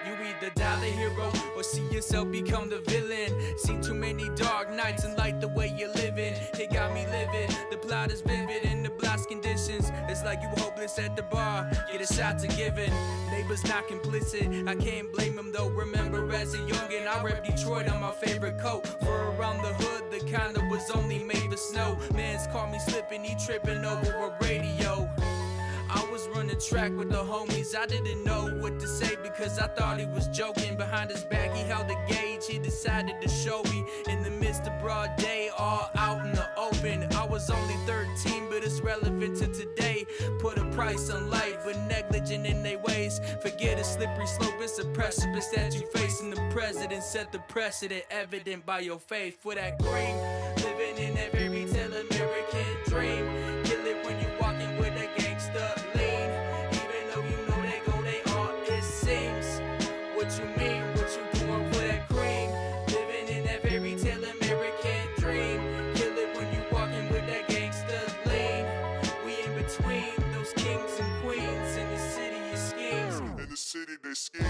You either die the hero or see yourself become the villain. Seen too many dark nights and like the way you're living. It got me livid, the plot is vivid in the blast conditions. It's like you hopeless at the bar, get a shot to giving. Neighbors not complicit, I can't blame them though. Remember as a youngin', I rep Detroit on my favorite coat. For around the hood, the kind that was only made for snow. Man's caught me slipping, he tripping over a radio. I was running track with the homies, I didn't know what to say because I thought he was joking. Behind his back he held a gauge, he decided to show me. In the midst of broad day, all out in the open. I was only 13, but it's relevant to today. Put a price on life, but negligent in their ways. Forget a slippery slope, it's a precipice that you face. And the president set the precedent, evident by your faith. For that cream, living in that fairy tale American dream. Kill it when you walking with a gangster lean. Even though you know they go, they all it seems. What you mean, what you doing for that cream? Living in that fairy tale American dream. Kill it when you walking with that gangster lean. We in between those kings and queens. In the city of schemes. In the city they scheme.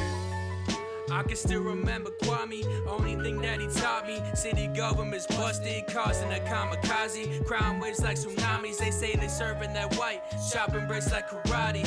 I can still remember Kwame, only thing that he taught me. City government's busted, causing a kamikaze. Crime waves like tsunamis, they say they serving that white. Shopping breaks like karate.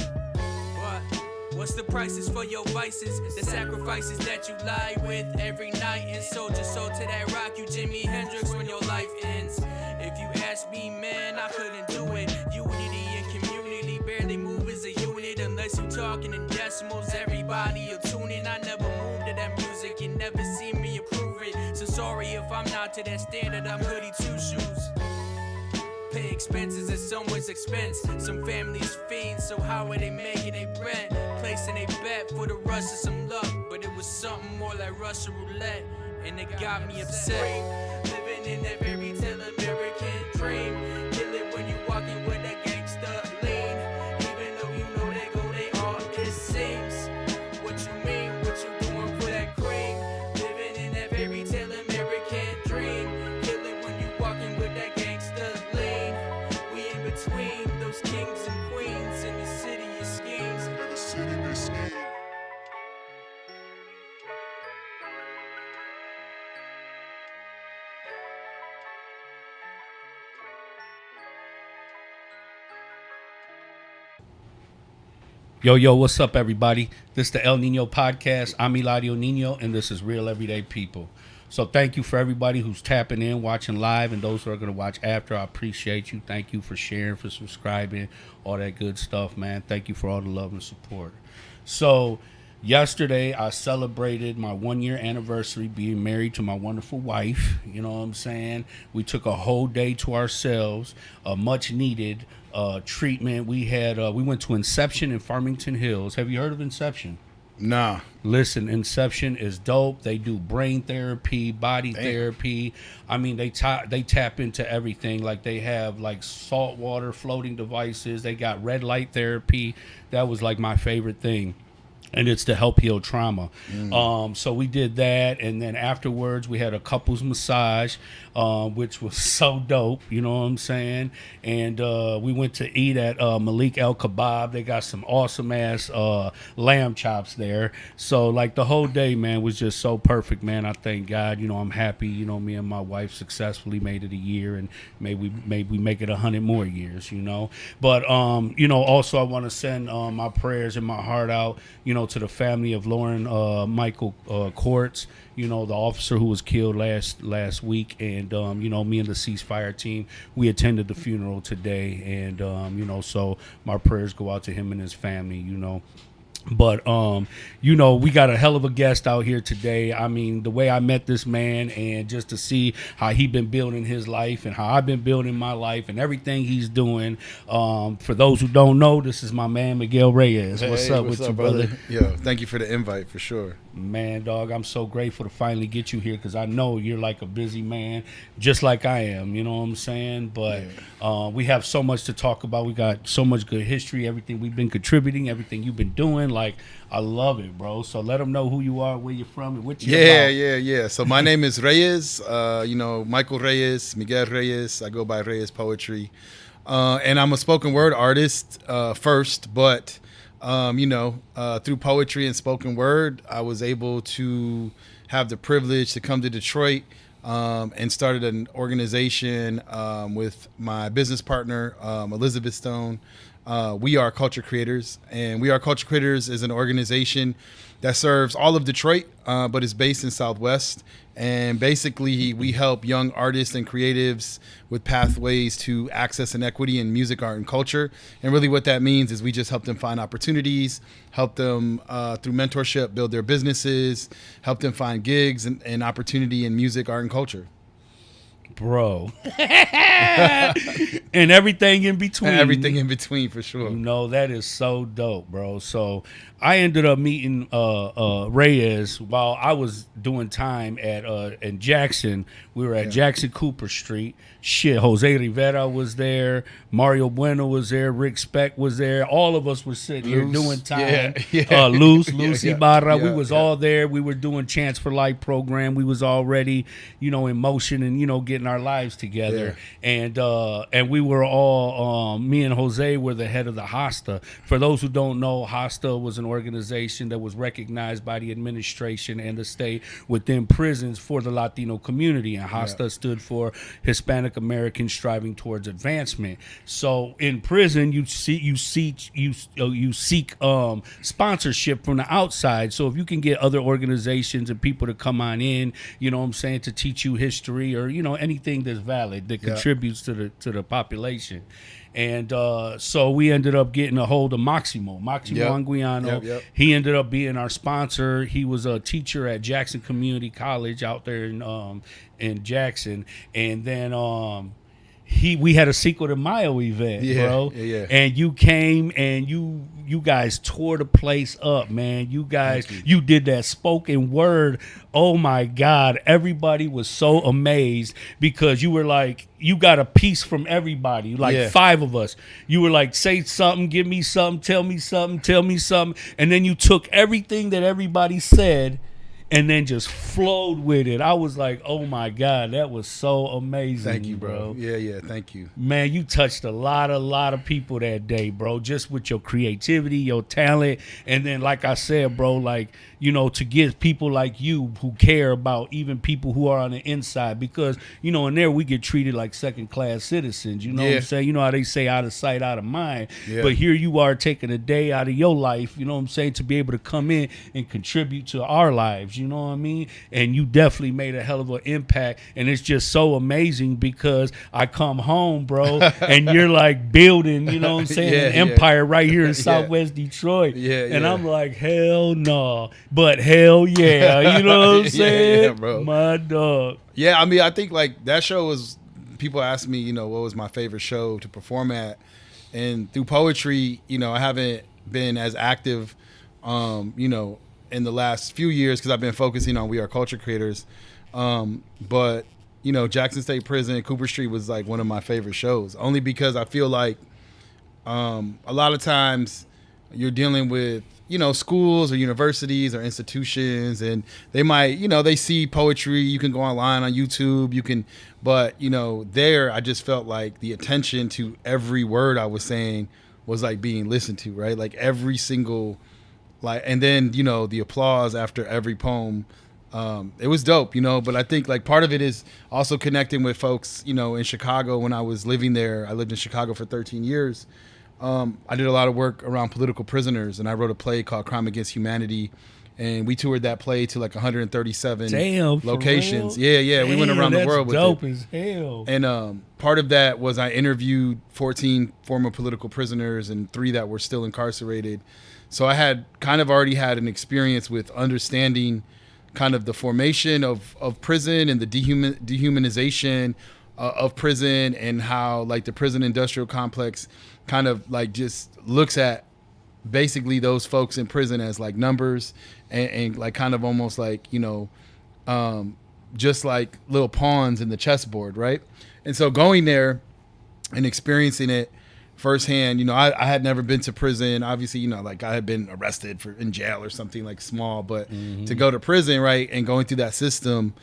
What's the prices for your vices? The sacrifices that you lie with every night. And soldier sold to that rock, you Jimi Hendrix when your life ends. If you ask me, man, I couldn't do it. Unity and community barely move as a unit. Unless you talking in decimals, everybody will tune in. I never moved to that music, you never see me approve it. So sorry if I'm not to that standard, I'm goody two shoes. Pay expenses at someone's expense. Some families fiends, so how are they making they rent? Placing a bet for the rush of some luck, but it was something more like Russian roulette, and it got me upset. Living in that fairy tale American dream. Kill it when you walking with that gangster lean. Even though you know they go, they all it seems. What you mean, what you doing for that cream? Living in that fairy tale American dream. Kill it when you walking with that gangster lean. We in between those kings and queens in the city of schemes. In the city they scheme. Yo, what's up, everybody? This is the El Niño podcast. I'm Eladio Niño, and this is Real Everyday People. So thank you for everybody who's tapping in, watching live, and those who are going to watch after. I appreciate you. Thank you for sharing, for subscribing, all that good stuff, man. Thank you for all the love and support. So yesterday, I celebrated my 1-year anniversary being married to my wonderful wife. You know what I'm saying? We took a whole day to ourselves, a much needed treatment. We went to Inception in Farmington Hills. Have you heard of Inception? Nah. Listen, Inception is dope. They do brain therapy, body therapy. I mean, they tap into everything. Like, they have like saltwater floating devices. They got red light therapy. That was like my favorite thing. And it's to help heal trauma. So we did that, and then afterwards we had a couples massage, which was so dope. You know what I'm saying? And we went to eat at Malik El Kebab. They got some awesome ass lamb chops there. So like the whole day, man, was just so perfect, man. I thank God. You know, I'm happy. You know, me and my wife successfully made it a year, and maybe we make it 100 more years. You know, but you know, also I want to send my prayers and my heart out, you know, to the family of Lauren Michael Courts, you know, the officer who was killed last week. And you know, me and the ceasefire team, we attended the funeral today, and you know, so my prayers go out to him and his family, you know. But you know, we got a hell of a guest out here today. I mean, the way I met this man, and just to see how he been building his life and how I've been building my life and everything he's doing. For those who don't know, this is my man Miguel Reyes. What's up with you, brother? Yo, thank you for the invite, for sure. Man, dog, I'm so grateful to finally get you here, because I know you're like a busy man, just like I am, you know what I'm saying? But we have so much to talk about. We got so much good history, everything we've been contributing, everything you've been doing. Like, I love it, bro. So let them know who you are, where you're from, and what you're about. Yeah. So my name is Reyes, you know, Michael Reyes, Miguel Reyes. I go by Reyes Poetry. And I'm a spoken word artist first, but through poetry and spoken word, I was able to have the privilege to come to Detroit and started an organization with my business partner, Elizabeth Stone. We Are Culture Creators, and We Are Culture Creators is an organization that serves all of Detroit, but is based in Southwest. And basically, we help young artists and creatives with pathways to access and equity in music, art, and culture. And really what that means is we just help them find opportunities, help them through mentorship build their businesses, help them find gigs and opportunity in music, art, and culture. Bro. And everything in between. And everything in between, for sure. That is so dope, bro. So I ended up meeting Reyes while I was doing time at in Jackson. We were at Jackson Cooper Street. Shit, Jose Rivera was there, Mario Bueno was there, Rick Speck was there. All of us were sitting here doing time. Luce Ibarra, we was all there. We were doing Chance for Life program. We was already, in motion and getting our lives together. And we were all me and Jose were the head of the HOSTA. For those who don't know, HOSTA was an organization that was recognized by the administration and the state within prisons for the Latino community. And HOSTA stood for Hispanic Americans striving towards advancement. So in prison, you seek sponsorship from the outside. So if you can get other organizations and people to come on in, to teach you history or anything that's valid that contributes to the population. And so we ended up getting a hold of Maximo Anguiano. He ended up being our sponsor. He was a teacher at Jackson Community College out there in Jackson. And then we had a Cinco de Mayo event, bro. And you came and you guys tore the place up, man. You guys, you did that spoken word. Oh my God. Everybody was so amazed because you were like, you got a piece from everybody, like 5 of us. You were like, say something, give me something, tell me something. And then you took everything that everybody said and then just flowed with it. I was like, oh my God, that was so amazing. Thank you, bro. Yeah, thank you. Man, you touched a lot of people that day, bro, just with your creativity, your talent. And then, like I said, bro, like, to get people like you who care about even people who are on the inside, because, in there we get treated like second-class citizens. You know what I'm saying? You know how they say out of sight, out of mind. But here you are taking a day out of your life, you know what I'm saying, to be able to come in and contribute to our lives. You know what I mean? And you definitely made a hell of an impact. And it's just so amazing because I come home, bro, and you're like building, you know what I'm saying, an empire right here in Southwest Detroit. And I'm like, hell no. But hell yeah. You know what I'm saying? Bro. My dog. Yeah, I mean, I think like that show was, people ask me, what was my favorite show to perform at. And through poetry, I haven't been as active, in the last few years because I've been focusing on We Are Culture Creators. But, Jackson State Prison, Cooper Street was like one of my favorite shows, only because I feel like a lot of times you're dealing with, schools or universities or institutions, and they might, they see poetry. You can go online on YouTube, but, there I just felt like the attention to every word I was saying was like being listened to, right? Like every single, and then, the applause after every poem. It was dope, but I think like part of it is also connecting with folks, in Chicago. When I was living there, I lived in Chicago for 13 years. I did a lot of work around political prisoners, and I wrote a play called Crime Against Humanity, and we toured that play to like 137 locations. Yeah. We went around the world with dope it. As hell. And part of that was I interviewed 14 former political prisoners and 3 that were still incarcerated. So I had kind of already had an experience with understanding kind of the formation of prison and the dehumanization of prison, and how like the prison industrial complex kind of like just looks at basically those folks in prison as like numbers and like kind of almost like, just like little pawns in the chessboard, right? And so going there and experiencing it firsthand, I had never been to prison. Obviously, like I had been arrested in jail or something like small, but to go to prison, right, and going through that system,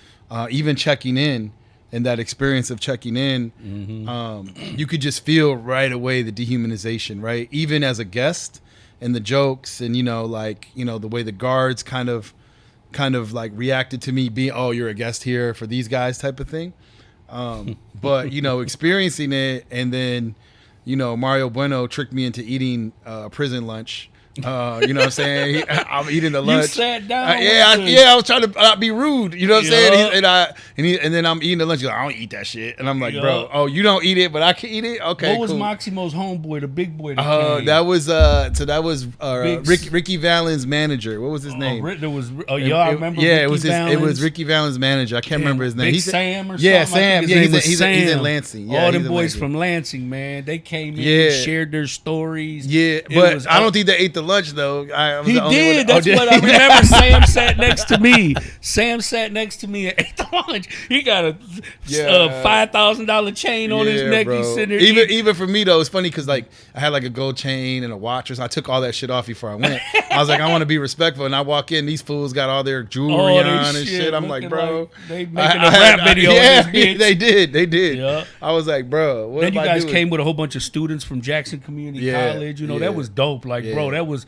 even checking in, and that experience of checking in, you could just feel right away the dehumanization, right? Even as a guest, and the jokes, and like the way the guards kind of like reacted to me being, oh, you're a guest here for these guys type of thing. But experiencing it, and then Mario Bueno tricked me into eating prison lunch. You know what I'm saying? I'm eating the lunch. You sat down. I was trying to not be rude. You know what I'm saying? And then I'm eating the lunch. He's like, I don't eat that shit. And I'm like, bro, oh, you don't eat it, but I can eat it. Okay. What was cool. Maximo's homeboy, the big boy? That was Ricky Valens' manager. What was his name? I remember. Yeah, it was Ricky Valens' manager. I can't remember his name. Big Sam or something. Yeah, Sam. Yeah, he's Sam. in Lansing. Yeah, all them boys from Lansing, man. They came in and shared their stories. Yeah, but I don't think they ate the lunch though. He did. That's what I remember. Sam sat next to me. And ate the lunch. He got a $5,000 chain on his neck. Bro. He's sitting there even for me though, it's funny because like I had like a gold chain and a watch, so I took all that shit off before I went. I was like, I want to be respectful, and I walk in, these fools got all their jewelry on and shit. I'm like, bro, like they making a rap video. Yeah, they did. Yeah. I was like, bro, what then you guys doing? Came with a whole bunch of students from Jackson Community College. That was dope. Like, bro, that was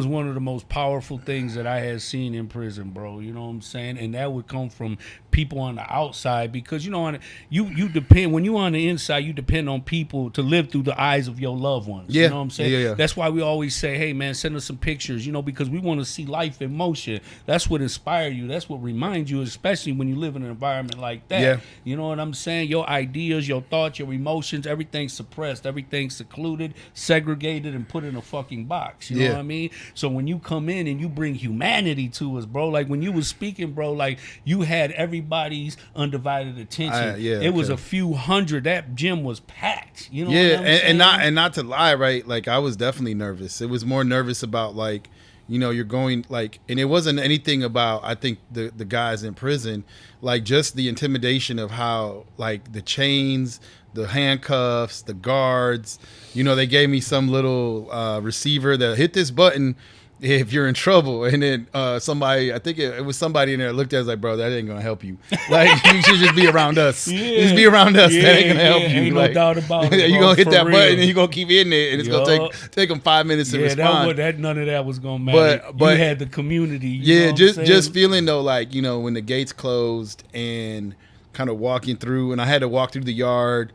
one of the most powerful things that I had seen in prison, bro. You know what I'm saying? And that would come from people on the outside, because you depend, when you on the inside, you depend on people to live through the eyes of your loved ones. Yeah. You know what I'm saying? Yeah. That's why we always say, hey man, send us some pictures, because we want to see life in motion. That's what inspires you. That's what reminds you, especially when you live in an environment like that. Yeah. You know what I'm saying? Your ideas, your thoughts, your emotions, everything's suppressed, everything's secluded, segregated, and put in a fucking box. You know what I mean? So when you come in and you bring humanity to us, bro, like when you was speaking, bro, like you had everybody's undivided attention. It was a few hundred. That gym was packed. You know what I'm saying? And not to lie, right? Like I was definitely nervous. It was more nervous about like, you're going like, and it wasn't anything about, I think the guys in prison, like just the intimidation of how like the chains, the handcuffs, the guards, they gave me some little receiver that hit this button if you're in trouble, and then somebody, I think it was somebody in there looked at us like, bro, that ain't gonna help you. Like you should just be around us. Just be around us. That ain't gonna help you. Ain't like, no doubt about it. You're gonna hit that real. button and you're gonna keep hitting it, and it's gonna take them 5 minutes to respond. None of that was gonna matter. But you had the community. Just feeling though, like when the gates closed and kind of walking through, and I had to walk through the yard.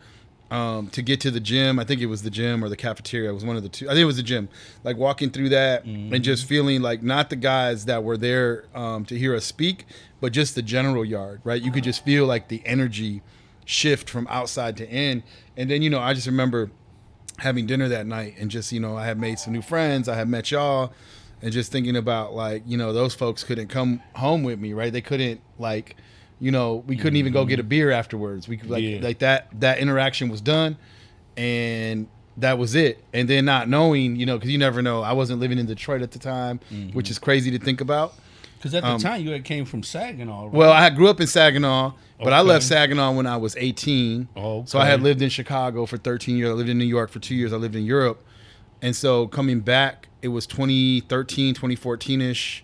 To get to the gym. I think it was the gym or the cafeteria. It was one of the two. I think it was the gym. Like walking through that and just feeling like not the guys that were there to hear us speak, but just the general yard, right? You could just feel like the energy shift from outside to in. And then, I just remember having dinner that night and just, I had made some new friends. I had met y'all, and just thinking about like, those folks couldn't come home with me, right? They couldn't like... we couldn't even go get a beer afterwards. We could like that interaction was done, and that was it. And then not knowing, because you never know. I wasn't living in Detroit at the time, which is crazy to think about. Because at the time you had came from Saginaw, right? Well, I grew up in Saginaw, but I left Saginaw when I was 18. So I had lived in Chicago for 13 years. I lived in New York for 2 years. I lived in Europe. And so coming back, it was 2013, 2014-ish.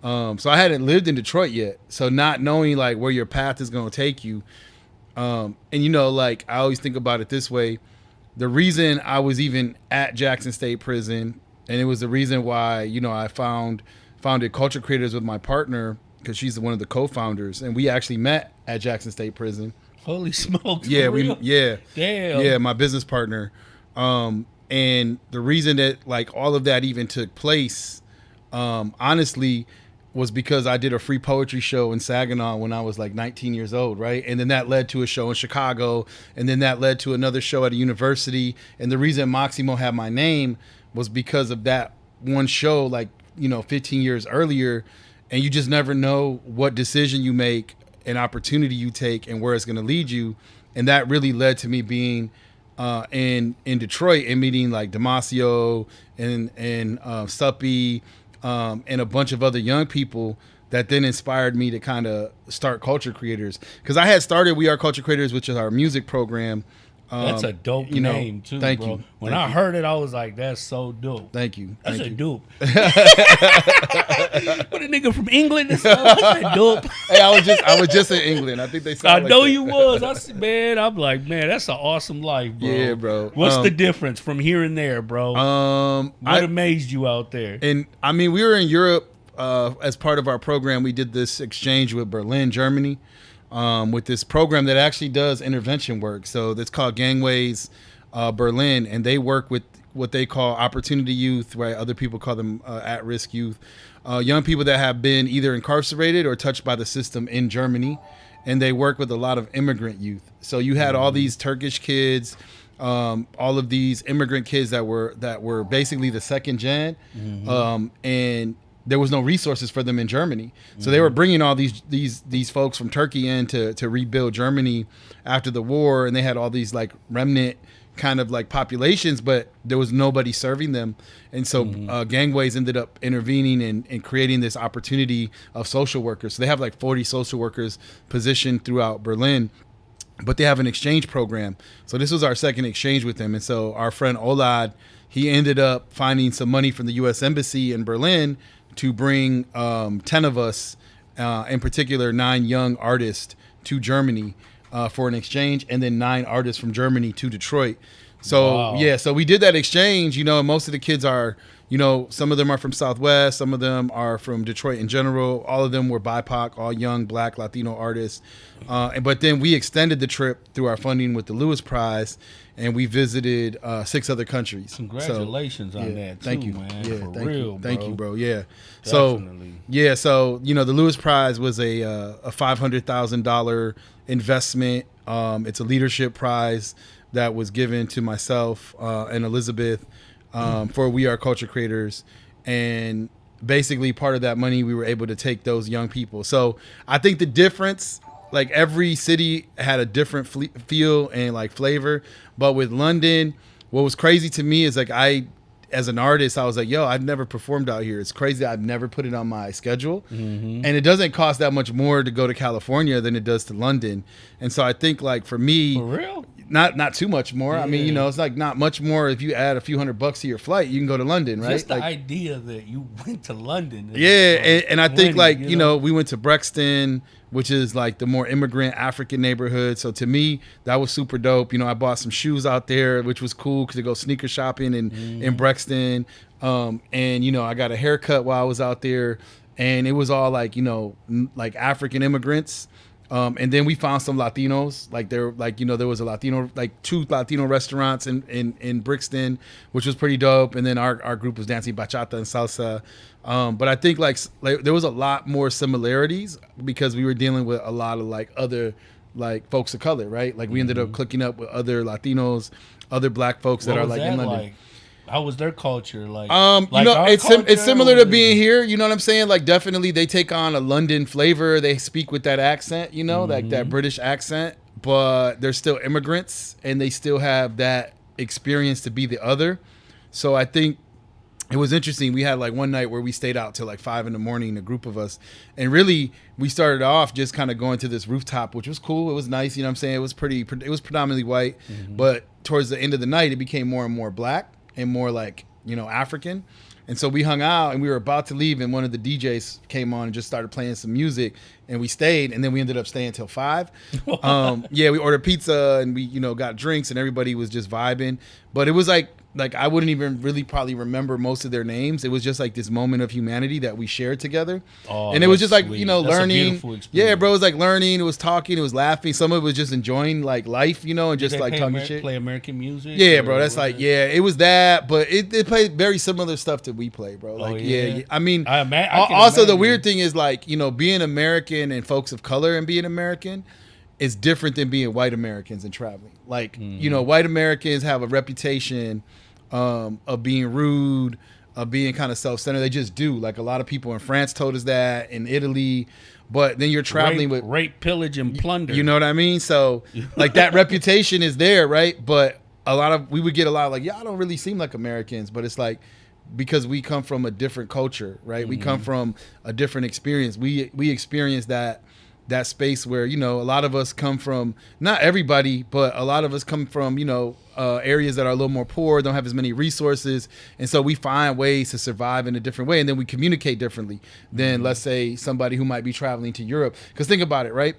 So I hadn't lived in Detroit yet. So not knowing like where your path is going to take you. And like I always think about it this way. The reason I was even at Jackson State Prison, and it was the reason why, I founded Culture Creators with my partner, because she's one of the co-founders, and we actually met at Jackson State Prison. Holy smokes. Yeah, Damn. Yeah, my business partner. And the reason that like all of that even took place, honestly, was because I did a free poetry show in Saginaw when I was like 19 years old, right? And then that led to a show in Chicago, and then that led to another show at a university. And the reason Maximo had my name was because of that one show, like, 15 years earlier. And you just never know what decision you make, an opportunity you take, and where it's going to lead you. And that really led to me being in Detroit and meeting like Damasio and Suppy, and a bunch of other young people that then inspired me to kind of start Culture Creators. Because I had started We Are Culture Creators, which is our music program, That's a dope name too, thank bro. you. When Thank I you. heard it, I was like, "That's so dope." Thank you. That's Thank a you. dope. What a nigga from England? That's a dope. Hey, I was just in England. I think they I sound like know that. you was. I'm like, man, that's an awesome life, bro. Yeah, bro. What's the difference from here and there, bro? What amazed you out there? And I mean, we were in Europe as part of our program. We did this exchange with Berlin, Germany, with this program that actually does intervention work. So it's called Gangways Berlin, and they work with what they call opportunity youth, right? Other people call them at-risk youth, young people that have been either incarcerated or touched by the system in Germany, and they work with a lot of immigrant youth. So you had all these Turkish kids, all of these immigrant kids that were basically the second gen, and there was no resources for them in Germany. So they were bringing all these folks from Turkey in to rebuild Germany after the war, and they had all these like remnant kind of like populations, but there was nobody serving them. And so Gangways ended up intervening and creating this opportunity of social workers. So they have like 40 social workers positioned throughout Berlin, but they have an exchange program. So this was our second exchange with them. And so our friend Olad, he ended up finding some money from the U.S. Embassy in Berlin to bring 10 of us, in particular 9 young artists, to Germany for an exchange, and then 9 artists from Germany to Detroit. So Wow. yeah, so we did that exchange, and most of the kids are, some of them are from Southwest, some of them are from Detroit in general. All of them were BIPOC, all young Black Latino artists. But then we extended the trip through our funding with the Lewis Prize, and we visited 6 other countries. Congratulations on that, Thank too, you, man. yeah, For thank real, you, thank bro. you, bro. Yeah, Definitely. so the Lewis Prize was a $500,000 investment. It's a leadership prize that was given to myself and Elizabeth for We Are Culture Creators, and basically part of that money we were able to take those young people. So I think the difference, like every city had a different feel and like flavor, but with London, what was crazy to me is like as an artist, I was like, yo, I've never performed out here. It's crazy. I've never put it on my schedule. And it doesn't cost that much more to go to California than it does to London. And so I think like for me, For real? not too much more. Yeah. I mean, it's like not much more. If you add a few $100 to your flight, you can go to London, right? Just the Like, idea that you went to London. is, yeah, like, and I think winning, like we went to Brexton, which is like the more immigrant African neighborhood. So to me, that was super dope. I bought some shoes out there, which was cool because to go sneaker shopping in Brexton. And I got a haircut while I was out there, and it was all like like African immigrants. And then we found some Latinos, there was a Latino, like 2 Latino restaurants in Brixton, which was pretty dope. And then our group was dancing bachata and salsa. But I think like there was a lot more similarities because we were dealing with a lot of like other like folks of color, right? Like we ended up clicking up with other Latinos, other Black folks that What are was like that in London. like? How was their culture like? It's similar to being here. You know what I'm saying? Like definitely they take on a London flavor. They speak with that accent, like that British accent, but they're still immigrants and they still have that experience to be the other. So I think it was interesting. We had like one night where we stayed out till like 5 a.m, a group of us, and really we started off just kind of going to this rooftop, which was cool. It was nice. You know what I'm saying? It was predominantly white, but towards the end of the night, it became more and more Black and more like, African. And so we hung out and we were about to leave, and one of the DJs came on and just started playing some music, and we stayed, and then we ended up staying till 5. We ordered pizza and we, got drinks, and everybody was just vibing. But it was like I wouldn't even really probably remember most of their names. It was just like this moment of humanity that we shared together. Oh, and it was just like, sweet. That's a learning. beautiful experience. Yeah, bro, it was like learning, it was talking, it was laughing. Some of it was just enjoying like life, and Did just they like talking shit. play American music? Yeah, or bro, that's was like, it- it was that, but it played very similar stuff that we play, bro. Like, yeah? I mean, I can also the imagine. weird thing is like, being American and folks of color and being American is different than being white Americans and traveling. Like, white Americans have a reputation of being rude, of being kind of self-centered. They just do. Like a lot of people in France told us that, in Italy. But then you're traveling with rape, pillage, and plunder. You know what I mean? So like that reputation is there, right? But we would get a lot of like, y'all don't really seem like Americans, but it's like because we come from a different culture, right? We come from a different experience. We experience that that space where, you know, a lot of us come from, not everybody, but a lot of us come from, you know, areas that are a little more poor, don't have as many resources. And so we find ways to survive in a different way. And then we communicate differently than, let's say, somebody who might be traveling to Europe. Because think about it, right?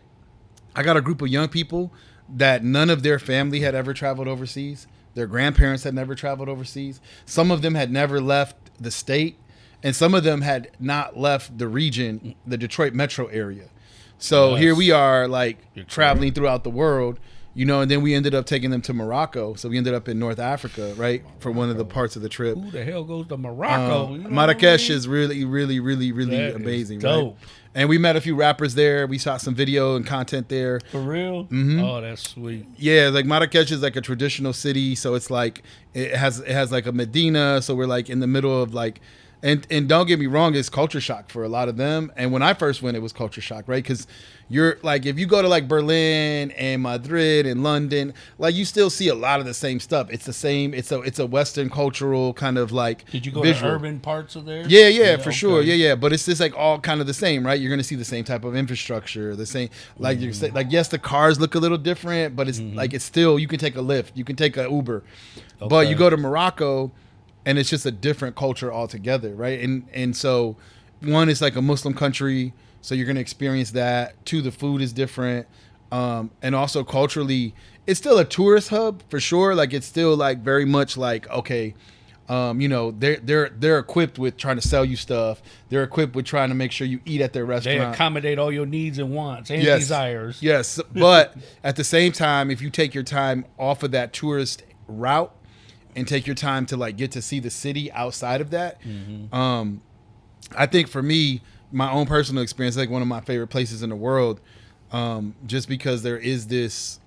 I got a group of young people that none of their family had ever traveled overseas. Their grandparents had never traveled overseas. Some of them had never left the state. And some of them had not left the region, the Detroit metro area. So here we are, like, traveling throughout the world, you know, and then we ended up taking them to Morocco. So we ended up in North Africa, right, for one of the parts of the trip. Who the hell goes to Morocco? You know Marrakesh is really, really, really, really that amazing, dope. right? And we met a few rappers there. We shot some video and content there. For real? Mm-hmm. Oh, that's sweet. Yeah, like Marrakesh is like a traditional city, so it's like it has like a Medina. So we're like in the middle of like. And don't get me wrong, it's culture shock for a lot of them. And when I first went, it was culture shock, right? Because you're like, if you go to like Berlin and Madrid and London, like you still see a lot of the same stuff. It's the same. It's a Western cultural kind of like. Did you go visual. to urban parts of there? Yeah, for okay. sure. Yeah. But it's just like all kind of the same, right? You're gonna see the same type of infrastructure, the same. Like you say, like yes, the cars look a little different, but it's like it's still you can take a Lyft, you can take an Uber, but you go to Morocco. And it's just a different culture altogether, right? And so, one, it's like a Muslim country, so you're gonna experience that. Two, the food is different, and also culturally, it's still a tourist hub for sure. Like it's still like very much like okay, you know, they're equipped with trying to sell you stuff. They're equipped with trying to make sure you eat at their restaurant. They accommodate all your needs and wants and desires. Yes, but at the same time, if you take your time off of that tourist route. And take your time to like get to see the city outside of that. I think for me, my own personal experience, like one of my favorite places in the world, just because there is this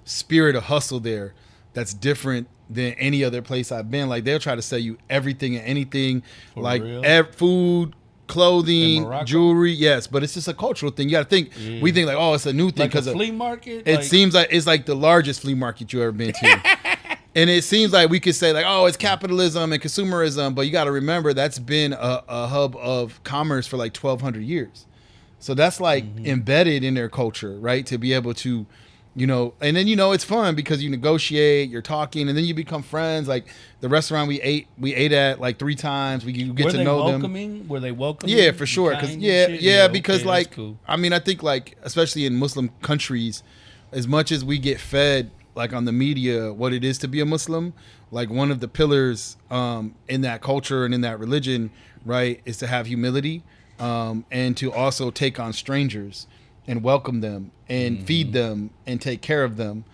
spirit of hustle there that's different than any other place I've been. Like they'll try to sell you everything and anything, For like real? Food, clothing, jewelry. Yes, but it's just a cultural thing. You got to think. We think like, oh, it's a new thing because like a flea market. It seems like it's like the largest flea market you ever been to. And it seems like we could say like, oh, it's capitalism and consumerism, but you got to remember that's been a hub of commerce for like 1,200 years. So that's like embedded in their culture, right? To be able to, you know, and then, you know, it's fun because you negotiate, you're talking, and then you become friends. Like the restaurant we ate at like 3 times. You get to know them. Were they welcoming? Yeah, for sure. Because because okay, like, cool. I mean, I think like, especially in Muslim countries, as much as we get fed like on the media, what it is to be a Muslim, like one of the pillars in that culture and in that religion, right, is to have humility and to also take on strangers and welcome them and feed them and take care of them.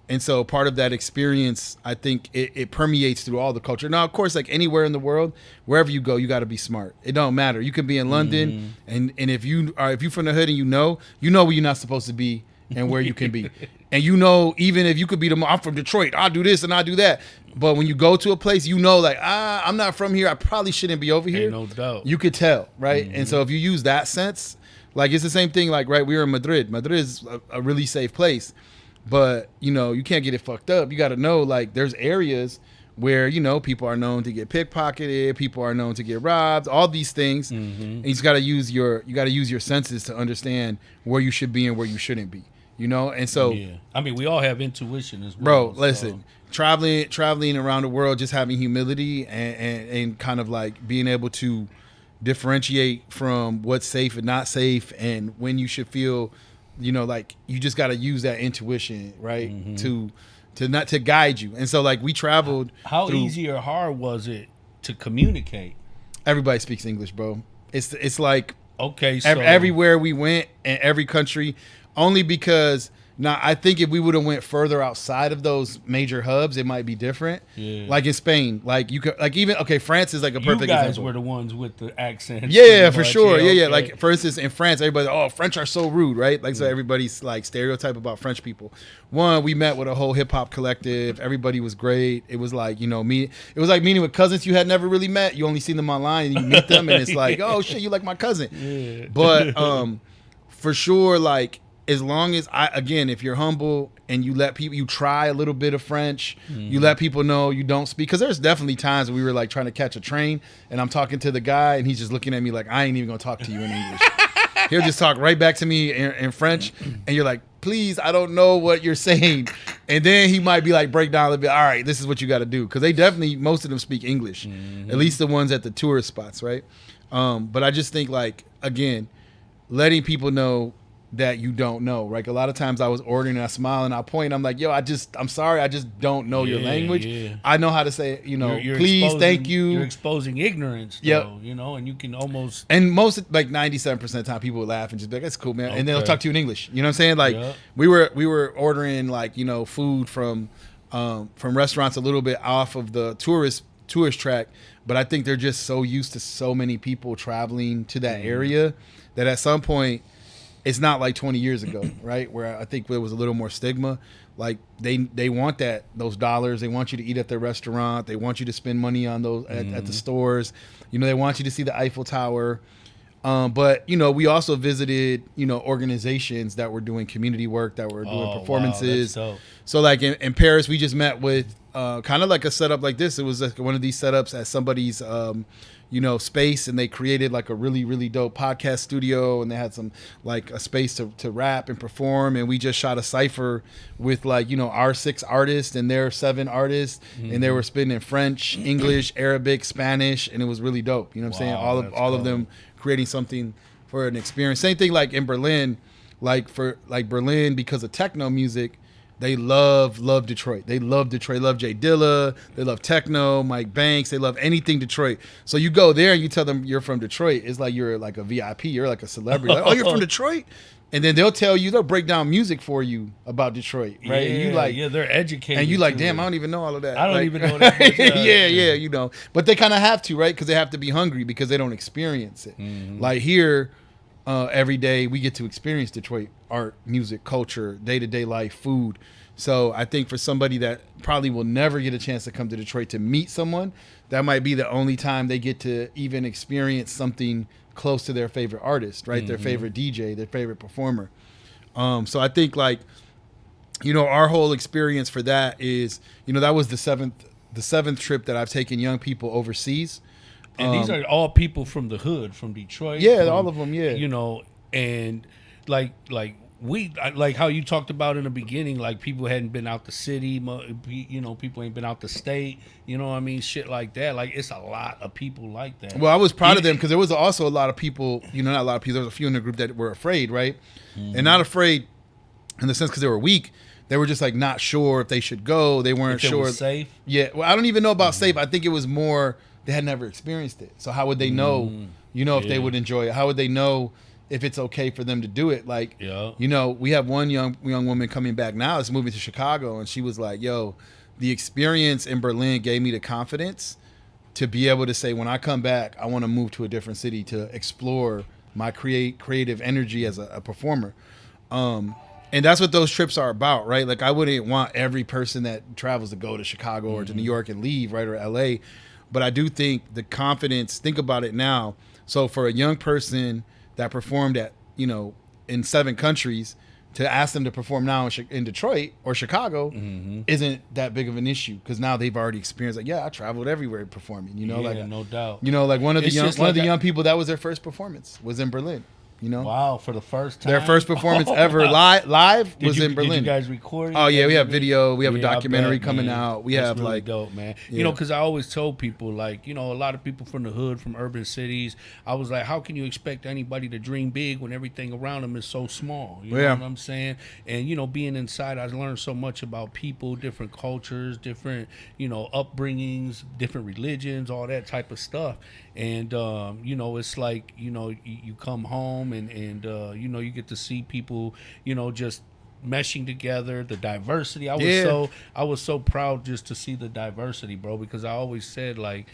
And so part of that experience, I think it permeates through all the culture. Now, of course, like anywhere in the world, wherever you go, you got to be smart. It don't matter. You could be in London and if you from the hood and you know where you're not supposed to be and where you can be. And you know, even if you could be I'm from Detroit, I'll do this and I'll do that. But when you go to a place, you know, like, I'm not from here. I probably shouldn't be over here. Ain't no doubt. You could tell, right? And so if you use that sense, like it's the same thing, like, right, we were in Madrid. Madrid is a really safe place. But, you know, you can't get it fucked up. You got to know, like, there's areas where, you know, people are known to get pickpocketed, people are known to get robbed, all these things. And you just got to use your senses to understand where you should be and where you shouldn't be. You know, and so I mean, we all have intuition as well. Bro, listen, traveling around the world, just having humility and kind of like being able to differentiate from what's safe and not safe, and when you should feel, you know, like you just got to use that intuition, right, to guide you. And so like we traveled. How easy or hard was it to communicate? Everybody speaks English, bro. It's like okay, so everywhere we went in every country. Only because now I think if we would have went further outside of those major hubs, it might be different. Yeah. Like in Spain, like you could like even France is like a perfect example. You guys were the ones with the accents. Yeah, for sure. Yeah. Okay. Like for instance, in France, everybody, French are so rude, right? Like so everybody's like stereotype about French people. One, we met with a whole hip hop collective. Everybody was great. It was like, you know, it was like meeting with cousins you had never really met. You only seen them online and you meet them and it's like, oh shit, you like my cousin. Yeah. But for sure, like as long as if you're humble and you let people, you try a little bit of French, you let people know you don't speak. Because there's definitely times we were like trying to catch a train and I'm talking to the guy and he's just looking at me like, I ain't even gonna talk to you in English. He'll just talk right back to me in French, and you're like, please, I don't know what you're saying. And then he might be like, break down a little bit. All right, this is what you got to do. Because they definitely, most of them speak English, at least the ones at the tourist spots, right? But I just think, like, again, letting people know that you don't know. Like, a lot of times I was ordering and I smile and I point. I'm like, yo, I'm sorry. I just don't know your language. Yeah. I know how to say, you're please, thank you. You're exposing ignorance, though, and you can almost. And most, like 97% of the time, people would laugh and just be like, that's cool, man. Okay. And they'll talk to you in English. You know what I'm saying? Like, we were ordering, like, food from restaurants a little bit off of the tourist track. But I think they're just so used to so many people traveling to that area that at some point, it's not like 20 years ago, right? Where I think there was a little more stigma. Like they want those dollars. They want you to eat at their restaurant. They want you to spend money on those at the stores. They want you to see the Eiffel Tower. But we also visited organizations that were doing community work, that were doing performances. Wow, so like in Paris, we just met with kind of like a setup like this. It was like one of these setups at somebody's space, and they created like a really, really dope podcast studio, and they had some like a space to rap and perform, and we just shot a cypher with like our 6 artists and their 7 artists, and they were spitting in French, English, Arabic, Spanish, and it was really dope. You know what I'm saying? All of them creating something for an experience. Same thing like in Berlin, like for like Berlin, because of techno music, they love Detroit. They love Detroit. They love Jay Dilla. They love techno, Mike Banks. They love anything Detroit. So you go there and you tell them you're from Detroit. It's like you're like a VIP. You're like a celebrity. Like, oh, you're from Detroit? And then they'll break down music for you about Detroit, right? Yeah, and you like, they're educated. And you like, damn, I don't even know all of that. I don't even know that. Yeah. But they kind of have to, right? Because they have to be hungry because they don't experience it. Like here, every day we get to experience Detroit art, music, culture, day-to-day life, food. So I think for somebody that probably will never get a chance to come to Detroit to meet someone, that might be the only time they get to even experience something close to their favorite artist, right? Their favorite DJ, their favorite performer. So I think like, our whole experience for that is, that was the seventh trip that I've taken young people overseas. And these are all people from the hood, from Detroit. Yeah, all of them, yeah. And like how you talked about in the beginning, like people hadn't been out the city, people ain't been out the state, shit like that. Like it's a lot of people like that. Well, I was proud of them because there was also a lot of people, not a lot of people, there was a few in the group that were afraid, right? And not afraid in the sense because they were weak. They were just like not sure if they should go. They weren't sure. It was safe? Yeah. Well, I don't even know about safe. I think it was more they had never experienced it. So how would they know, if they would enjoy it? How would they know if it's okay for them to do it? Like, we have one young woman coming back now. Is moving to Chicago, and she was like, "Yo, the experience in Berlin gave me the confidence to be able to say, when I come back, I want to move to a different city to explore my creative energy as a performer." And that's what those trips are about, right? Like, I wouldn't want every person that travels to go to Chicago or to New York and leave, right, or LA. But I do think the confidence. Think about it now. So for a young person that performed at, in 7 countries, to ask them to perform now in Detroit or Chicago isn't that big of an issue because now they've already experienced, like, I traveled everywhere performing, no doubt. Like one of the young people, that was their first performance was in Berlin. Wow, for the first time. Their first performance ever live was in Berlin. Did you guys record it? Oh yeah, we have video. We have a documentary coming out. We have really like dope, man. Because I always told people, like, a lot of people from the hood, from urban cities. I was like, how can you expect anybody to dream big when everything around them is so small? You know what I'm saying? And being inside, I learned so much about people, different cultures, different upbringings, different religions, all that type of stuff. And it's like you come home and you get to see people just meshing together, the diversity. I was so proud just to see the diversity, bro, because I always said, like,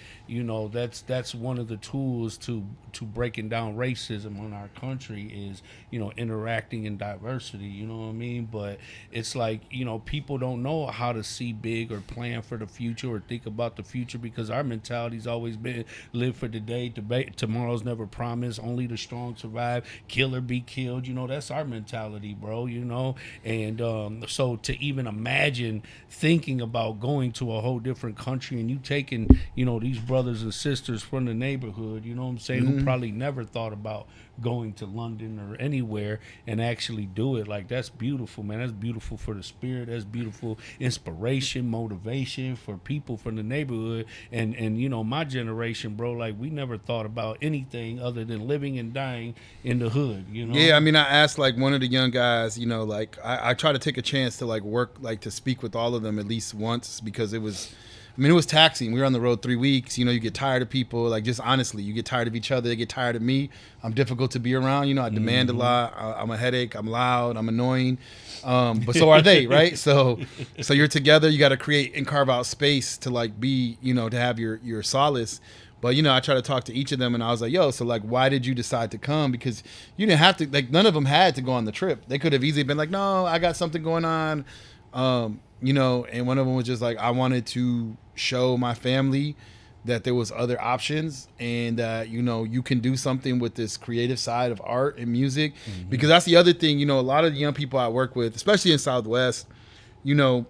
that's one of the tools to breaking down racism in our country is interacting in diversity, you know what I mean? But it's like people don't know how to see big or plan for the future or think about the future because our mentality's always been live for today, tomorrow's never promised, only the strong survive, kill or be killed. That's our mentality, bro. And so to even imagine thinking about going to a whole different country and you taking, you know, these brothers and sisters from the neighborhood, you know what I'm saying, who probably never thought about going to London or anywhere and actually do it, like, that's beautiful, man. That's beautiful for the spirit. That's beautiful inspiration, motivation for people from the neighborhood. And you know, my generation, bro, like, we never thought about anything other than living and dying in the hood, you know? Yeah, I mean, I asked like one of the young guys, you know, like I try to take a chance to like work, like to speak with all of them at least once, because it was taxing. We were on the road 3 weeks. You know, you get tired of people. Like, just honestly, you get tired of each other. They get tired of me. I'm difficult to be around. You know, I demand a lot. I'm a headache. I'm loud. I'm annoying. But so are they, right? So you're together. You got to create and carve out space to like be, you know, to have your solace. But, you know, I try to talk to each of them, and I was like, yo, so like, why did you decide to come? Because you didn't have to, like, none of them had to go on the trip. They could have easily been like, no, I got something going on. You know, and one of them was just like, I wanted to show my family that there was other options, and that, you know, you can do something with this creative side of art and music. Because that's the other thing, you know, a lot of the young people I work with, especially in Southwest, you know,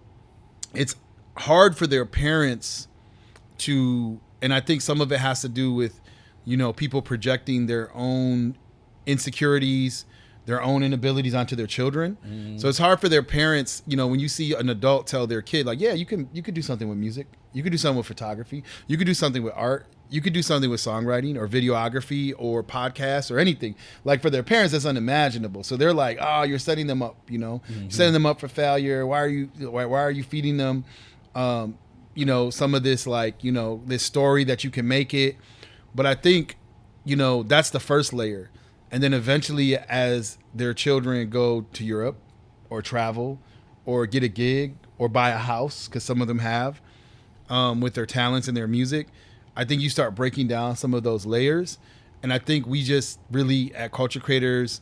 it's hard for their parents to, and I think some of it has to do with, you know, people projecting their own insecurities, their own inabilities onto their children. So it's hard for their parents, you know, when you see an adult tell their kid, like, yeah, you could do something with music, you could do something with photography, you could do something with art, you could do something with songwriting or videography or podcasts or anything. Like, for their parents, that's unimaginable. So they're like, oh, you're setting them up, you know, you're setting them up for failure. Why are you feeding them, you know, some of this, like, you know, this story that you can make it. But I think, you know, that's the first layer. And then eventually, as their children go to Europe or travel or get a gig or buy a house, because some of them have, with their talents and their music, I think you start breaking down some of those layers. And I think we just really, at Culture Creators,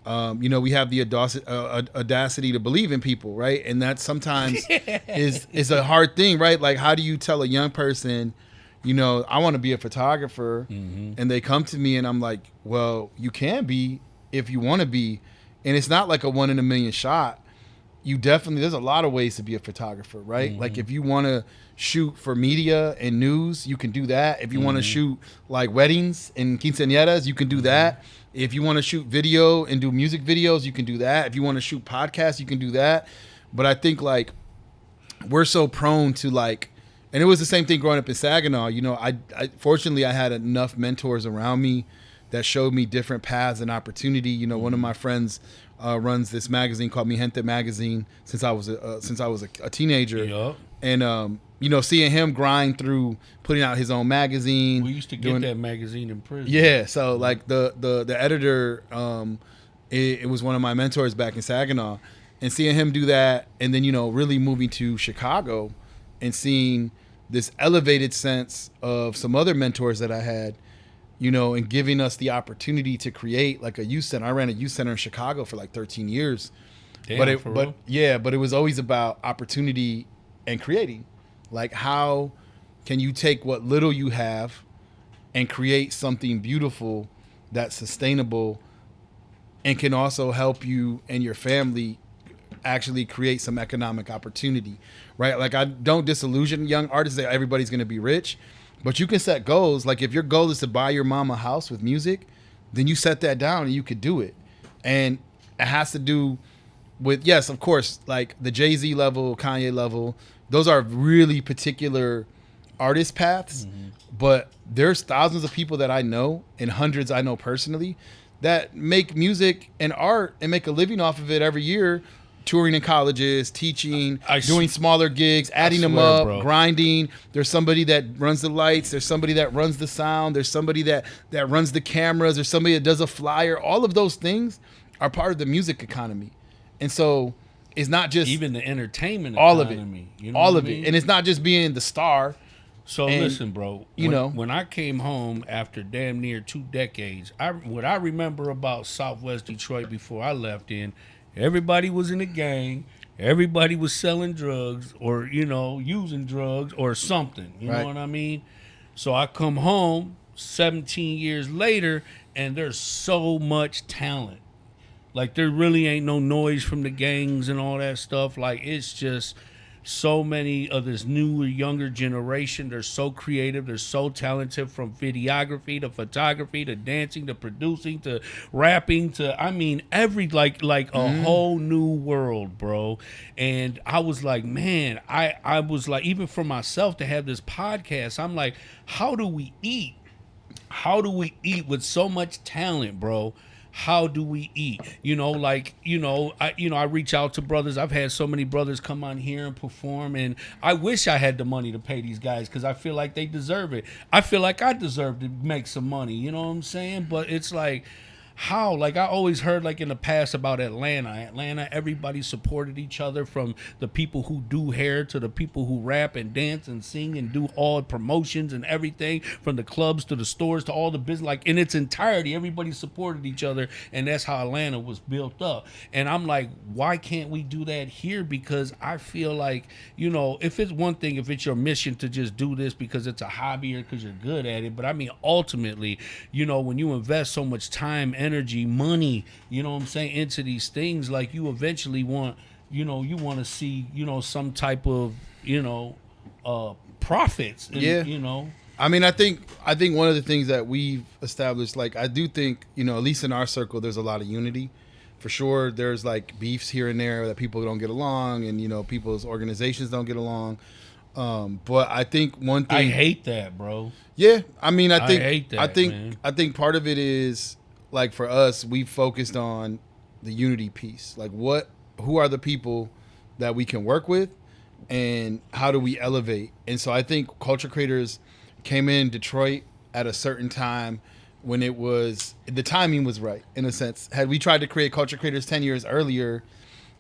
you know, we have the audacity to believe in people, right? And that sometimes is a hard thing, right? Like, how do you tell a young person, you know, I want to be a photographer, and they come to me and I'm like, well, you can be if you want to be. And it's not like a 1 in a million shot. You definitely, there's a lot of ways to be a photographer, right? Like, if you want to shoot for media and news, you can do that. If you want to shoot like weddings and quinceañeras, you can do that. If you want to shoot video and do music videos, you can do that. If you want to shoot podcasts, you can do that. But I think, like, we're so prone to, like, and it was the same thing growing up in Saginaw. You know, I fortunately, I had enough mentors around me that showed me different paths and opportunity. You know, one of my friends runs this magazine called Mi Gente Magazine since I was a teenager. Yep. And you know, seeing him grind through putting out his own magazine. We used to get that magazine in prison. Yeah, so like the editor, it was one of my mentors back in Saginaw, and seeing him do that, and then, you know, really moving to Chicago and seeing this elevated sense of some other mentors that I had, you know, and giving us the opportunity to create like a youth center. I ran a youth center in Chicago for like 13 years. Damn, but it was always about opportunity and creating. Like, how can you take what little you have and create something beautiful that's sustainable and can also help you and your family actually create some economic opportunity, right? Like, I don't disillusion young artists that everybody's going to be rich, but you can set goals. Like, if your goal is to buy your mom a house with music, then you set that down and you could do it. And it has to do with, yes, of course, like the Jay-Z level, Kanye level, those are really particular artist paths. But there's thousands of people that I know, and hundreds I know personally, that make music and art and make a living off of it every year, touring in colleges, teaching, doing smaller gigs, adding them up, bro. Grinding. There's somebody that runs the lights. There's somebody that runs the sound. There's somebody that runs the cameras. There's somebody that does a flyer. All of those things are part of the music economy. And so it's not just even the entertainment all economy. Of it. You know all of it. And it's not just being the star. So listen, bro. You when I came home after damn near 2 decades, what I remember about Southwest Detroit before I left everybody was in a gang. Everybody was selling drugs or, you know, using drugs or something. You know what I mean? So I come home 17 years later and there's so much talent. Like there really ain't no noise from the gangs and all that stuff. Like it's just so many of this newer, younger generation. They're so creative. They're so talented, from videography to photography to dancing to producing to rapping to, I mean, every like a whole new world, bro. And I was like, man, I was like, even for myself to have this podcast, I'm like, how do we eat? How do we eat with so much talent, bro? How do we eat? I reach out to brothers. I've had so many brothers come on here and perform, and I wish I had the money to pay these guys because I feel like they deserve it. I feel like I deserve to make some money, you know what I'm saying? But it's like, how? Like I always heard like in the past about Atlanta, everybody supported each other, from the people who do hair to the people who rap and dance and sing and do all promotions and everything, from the clubs to the stores to all the business, like in its entirety, everybody supported each other, and that's how Atlanta was built up. And I'm like, why can't we do that here? Because I feel like, if it's one thing, if it's your mission to just do this because it's a hobby or because you're good at it, but I mean, ultimately, when you invest so much time, energy, money, into these things, like you eventually want, you want to see, some type of, profits. And, I mean, I think one of the things that we've established, like I do think, at least in our circle, there's a lot of unity. For sure, there's like beefs here and there that people don't get along, and people's organizations don't get along. But I think one thing, I hate that, bro. Yeah, I mean, I hate that, man. I think part of it is, like for us, we focused on the unity piece. Like who are the people that we can work with, and how do we elevate? And so I think Culture Creators came in Detroit at a certain time when the timing was right, in a sense. Had we tried to create Culture Creators 10 years earlier,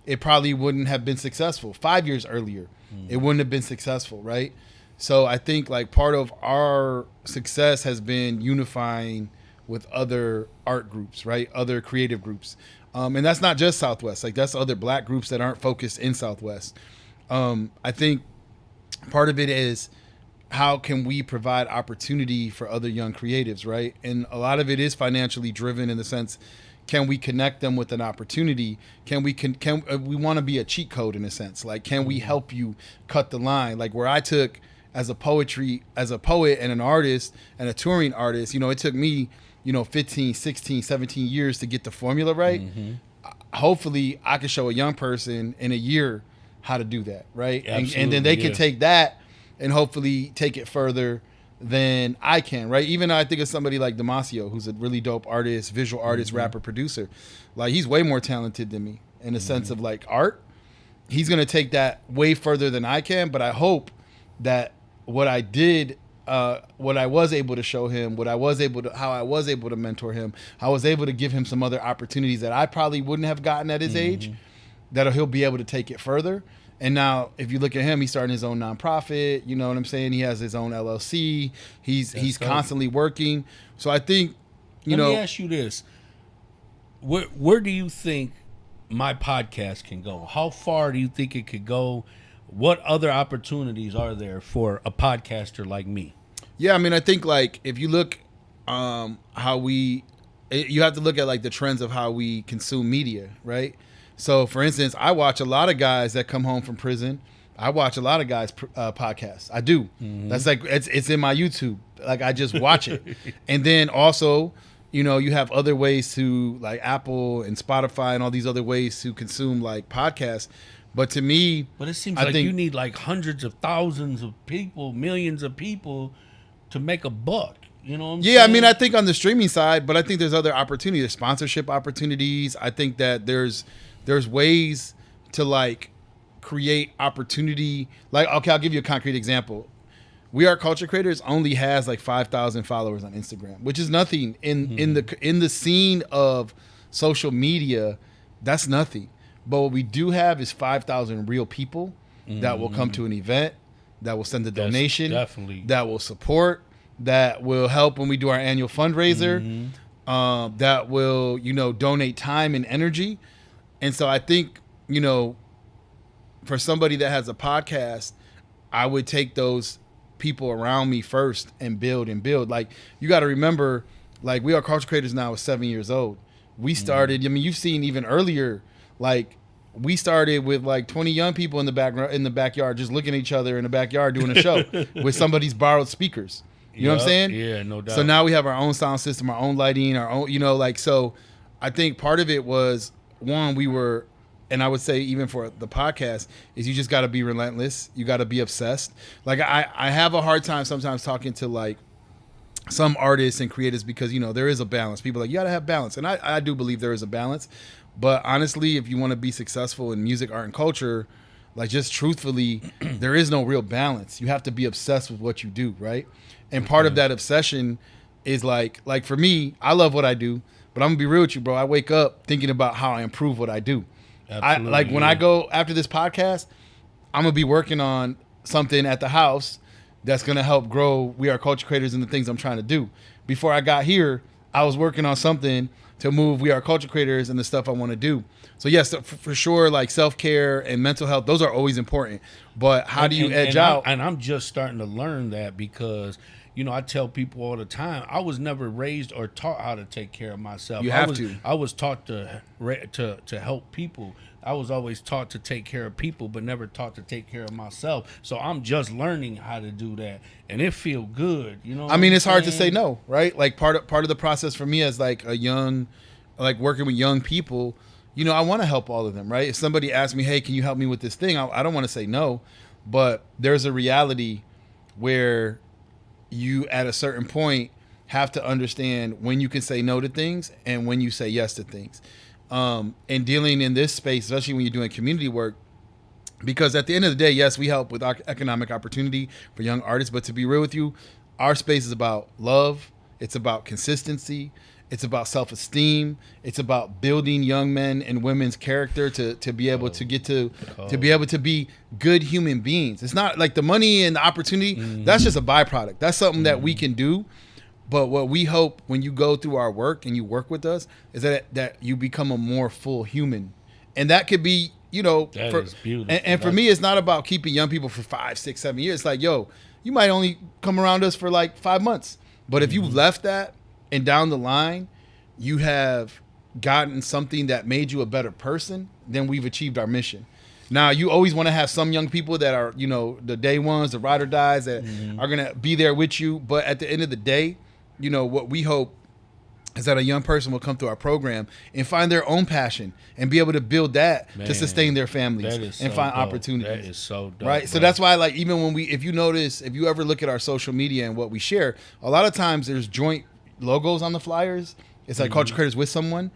it probably wouldn't have been successful. 5 years earlier, it wouldn't have been successful, right? So I think like part of our success has been unifying with other art groups, right? Other creative groups. And that's not just Southwest. Like that's other black groups that aren't focused in Southwest. I think part of it is, how can we provide opportunity for other young creatives, right? And a lot of it is financially driven, in the sense, can we connect them with an opportunity? Can we want to be a cheat code, in a sense? Like, can we help you cut the line? Like where I took as a poet and an artist and a touring artist, it took me, 15, 16, 17 years to get the formula right. Hopefully I can show a young person in a year how to do that, right? And then they can take that and hopefully take it further than I can, right? Even though I think of somebody like Damasio, who's a really dope artist, visual artist, rapper, producer. Like he's way more talented than me in the sense of like art. He's going to take that way further than I can, but I hope that what I did, what I was able to show him, how I was able to mentor him, I was able to give him some other opportunities that I probably wouldn't have gotten at his age, that he'll be able to take it further. And now, if you look at him, he's starting his own nonprofit. You know what I'm saying? He has his own LLC. He's constantly working. So I think, Let me ask you this: where do you think my podcast can go? How far do you think it could go? What other opportunities are there for a podcaster like me? Yeah, I mean, I think like if you look, you have to look at like the trends of how we consume media, right? So, for instance, I watch a lot of guys that come home from prison. I watch a lot of guys' podcasts. I do. That's like it's in my YouTube. Like I just watch it. And then also, you have other ways to, like Apple and Spotify and all these other ways to consume like podcasts. But to me, it seems like you need like hundreds of thousands of people, millions of people to make a buck. You know what I'm saying? I mean, I think on the streaming side, but I think there's other opportunities, there's sponsorship opportunities. I think that there's ways to like create opportunity. Like, okay, I'll give you a concrete example. We Are Culture Creators only has like 5,000 followers on Instagram, which is nothing in the scene of social media. That's nothing. But what we do have is 5,000 real people that will come to an event, that will send a donation, that will support, that will help when we do our annual fundraiser, that will, donate time and energy. And so I think, for somebody that has a podcast, I would take those people around me first and build. Like, you got to remember, like, We Are Culture Creators now is 7 years old. we started. I mean, you've seen even earlier, like we started with like 20 young people in the backyard, just looking at each other in the backyard doing a show with somebody's borrowed speakers. You know what I'm saying? Yeah, no doubt. So now we have our own sound system, our own lighting, our own, like, so I think part of it was, one, we were, and I would say even for the podcast, is you just got to be relentless. You got to be obsessed. Like I have a hard time sometimes talking to like some artists and creators because, there is a balance. People are like, you got to have balance. And I do believe there is a balance. But honestly, if you want to be successful in music, art, and culture, like just truthfully, there is no real balance. You have to be obsessed with what you do, right? And part of that obsession is like for me, I love what I do, but I'm gonna be real with you, bro. I wake up thinking about how I improve what I do. Absolutely, When I go after this podcast, I'm gonna be working on something at the house that's gonna help grow We Are Culture Creators and the things I'm trying to do. Before I got here, I was working on something to move We Are Culture Creators and the stuff I want to do. So yes, for sure, like self-care and mental health, those are always important. But how do you edge out? I'm just starting to learn that because, I tell people all the time, I was never raised or taught how to take care of myself. I was taught to help people. I was always taught to take care of people, but never taught to take care of myself. So I'm just learning how to do that, and it feel good. I mean, it's hard to say no, right? Like part of the process for me as like working with young people, I want to help all of them, right? If somebody asks me, hey, can you help me with this thing? I don't want to say no, but there's a reality where you at a certain point have to understand when you can say no to things and when you say yes to things. And dealing in this space, especially when you're doing community work, because at the end of the day, yes, we help with economic opportunity for young artists, but to be real with you, our space is about love. It's about consistency. It's about self-esteem. It's about building young men and women's character to be able to get to be able to be good human beings. It's not like the money and the opportunity. That's just a byproduct. That's something that we can do. But what we hope when you go through our work and you work with us is that you become a more full human. And that could be, that is beautiful. And for me, it's not about keeping young people for 5, 6, 7 years. It's like, yo, you might only come around us for like 5 months. But if you left that and down the line, you have gotten something that made you a better person, then we've achieved our mission. Now, you always want to have some young people that are, the day ones, the ride or dies that are going to be there with you. But at the end of the day, what we hope is that a young person will come through our program and find their own passion and be able to build that to sustain their families and find opportunities. That is so dope. Right. So that's why, like, even when if you ever look at our social media and what we share, a lot of times there's joint logos on the flyers. It's like Culture Creators with someone.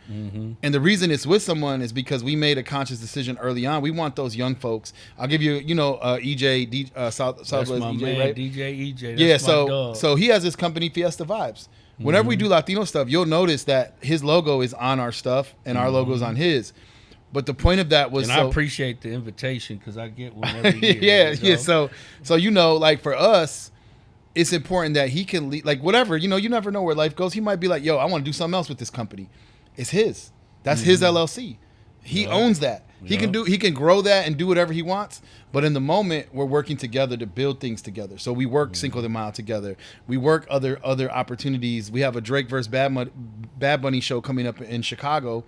And the reason it's with someone is because we made a conscious decision early on. We want those young folks. I'll give you, EJ, Southwest my EJ, man, right? DJ EJ. That's my dog. So he has this company, Fiesta Vibes. Whenever we do Latino stuff, you'll notice that his logo is on our stuff and our logo is on his. But the point of that was, and I appreciate the invitation because I get one every year. Yeah. So like for us, it's important that he can lead, like whatever, you never know where life goes. He might be like, yo, I want to do something else with this company. It's his. That's his LLC. He owns that. He can grow that and do whatever he wants. But in the moment, we're working together to build things together. So we work Cinco de Mayo together. We work other opportunities. We have a Drake versus Bad Bunny show coming up in Chicago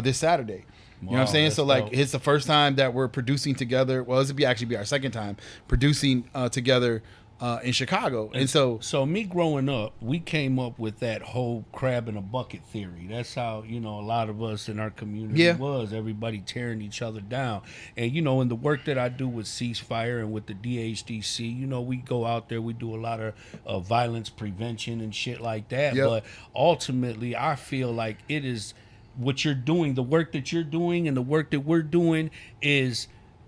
this Saturday. You know what I'm saying? So like, it's the first time that we're producing together. Well, this would actually be our second time producing together in Chicago. And so me growing up, we came up with that whole crab in a bucket theory. That's how, a lot of us in our community was. Everybody tearing each other down. And, in the work that I do with Ceasefire and with the DHDC, we go out there, we do a lot of violence prevention and shit like that. But ultimately, I feel like it is what you're doing, the work that you're doing and the work that we're doing is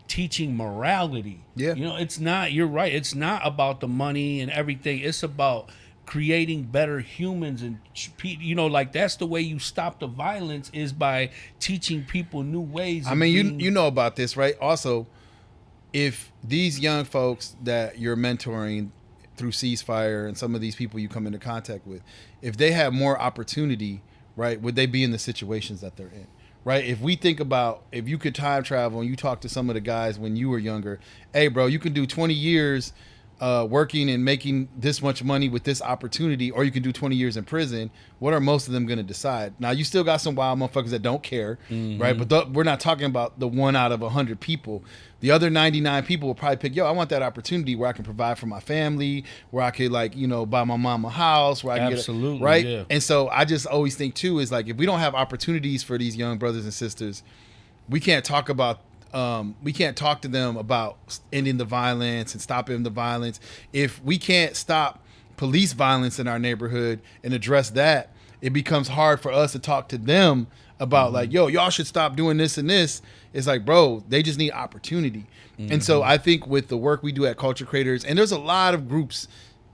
teaching morality. It's not, you're right, it's not about the money and everything. It's about creating better humans, and like that's the way you stop the violence, is by teaching people new ways. I mean, you know about this, right? Also, if these young folks that you're mentoring through Ceasefire and some of these people you come into contact with, if they have more opportunity, right, would they be in the situations that they're in? Right? If we think about, if you could time travel and you talk to some of the guys when you were younger, hey, bro, you can do 20 years working and making this much money with this opportunity, or you can do 20 years in prison, what are most of them going to decide? Now, you still got some wild motherfuckers that don't care, right? But we're not talking about the 1 out of 100 people. The other 99 people will probably pick, yo, I want that opportunity where I can provide for my family, where I could, like, you know, buy my mom a house, where I can Absolutely, get right? yeah. And so I just always think, too, is like, if we don't have opportunities for these young brothers and sisters, we can't talk about we can't talk to them about ending the violence and stopping the violence. If we can't stop police violence in our neighborhood and address that, it becomes hard for us to talk to them about like, yo, y'all should stop doing this and this. It's like, bro, they just need opportunity. And so I think with the work we do at Culture Creators, and there's a lot of groups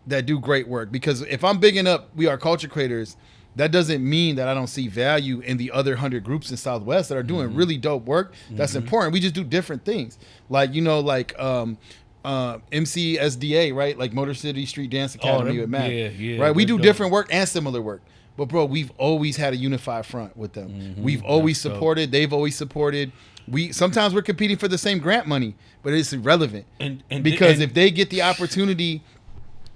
that do great work, because if I'm bigging up We Are Culture Creators, that doesn't mean that I don't see value in the other 100 groups in Southwest that are doing really dope work. That's important. We just do different things. Like, you know, like MCSDA, right? Like Motor City Street Dance Academy with Matt. Yeah, right? We do dope. different work and similar work. But, bro, we've always had a unified front with them. We've always supported. They've always supported. Sometimes we're competing for the same grant money, but it's irrelevant. Because if they get the opportunity,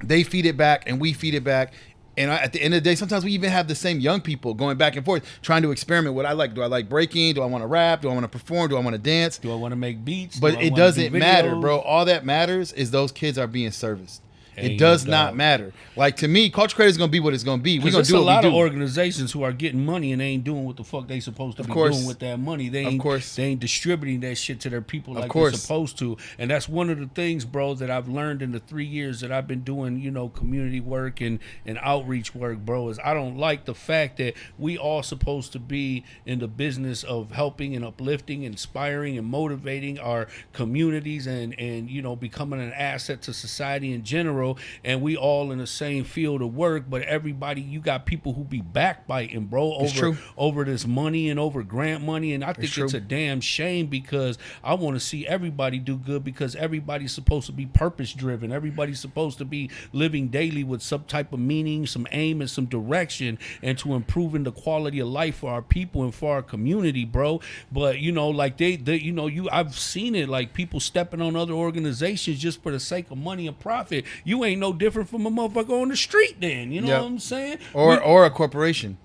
they feed it back and we feed it back. And at the end of the day, sometimes we even have the same young people going back and forth, trying to experiment what I like. Do I like breaking? Do I want to rap? Do I want to perform? Do I want to dance? Do I want to make beats? But it doesn't matter, bro. All that matters is those kids are being serviced. It does not matter. Like, to me, Culture Creators is going to be what it's going to be. We're going to do what we do. There's a lot of organizations who are getting money and they ain't doing what the fuck they supposed to be doing with that money. They ain't distributing that shit to their people like they're supposed to. And that's one of the things, bro, that I've learned in the 3 years that I've been doing, you know, community work and outreach work, bro, is I don't like the fact that we all supposed to be in the business of helping and uplifting, inspiring and motivating our communities and you know, becoming an asset to society in general. And we all in the same field of work, but everybody, you got people who be backbiting, bro, over this money and over grant money. And I think it's a damn shame, because I want to see everybody do good, because everybody's supposed to be purpose driven. Everybody's supposed to be living daily with some type of meaning, some aim and some direction, and to improving the quality of life for our people and for our community, bro. But you know, like they you know, I've seen it, like people stepping on other organizations just for the sake of money and profit. You ain't no different from a motherfucker on the street then, you know what I'm saying? Or a corporation,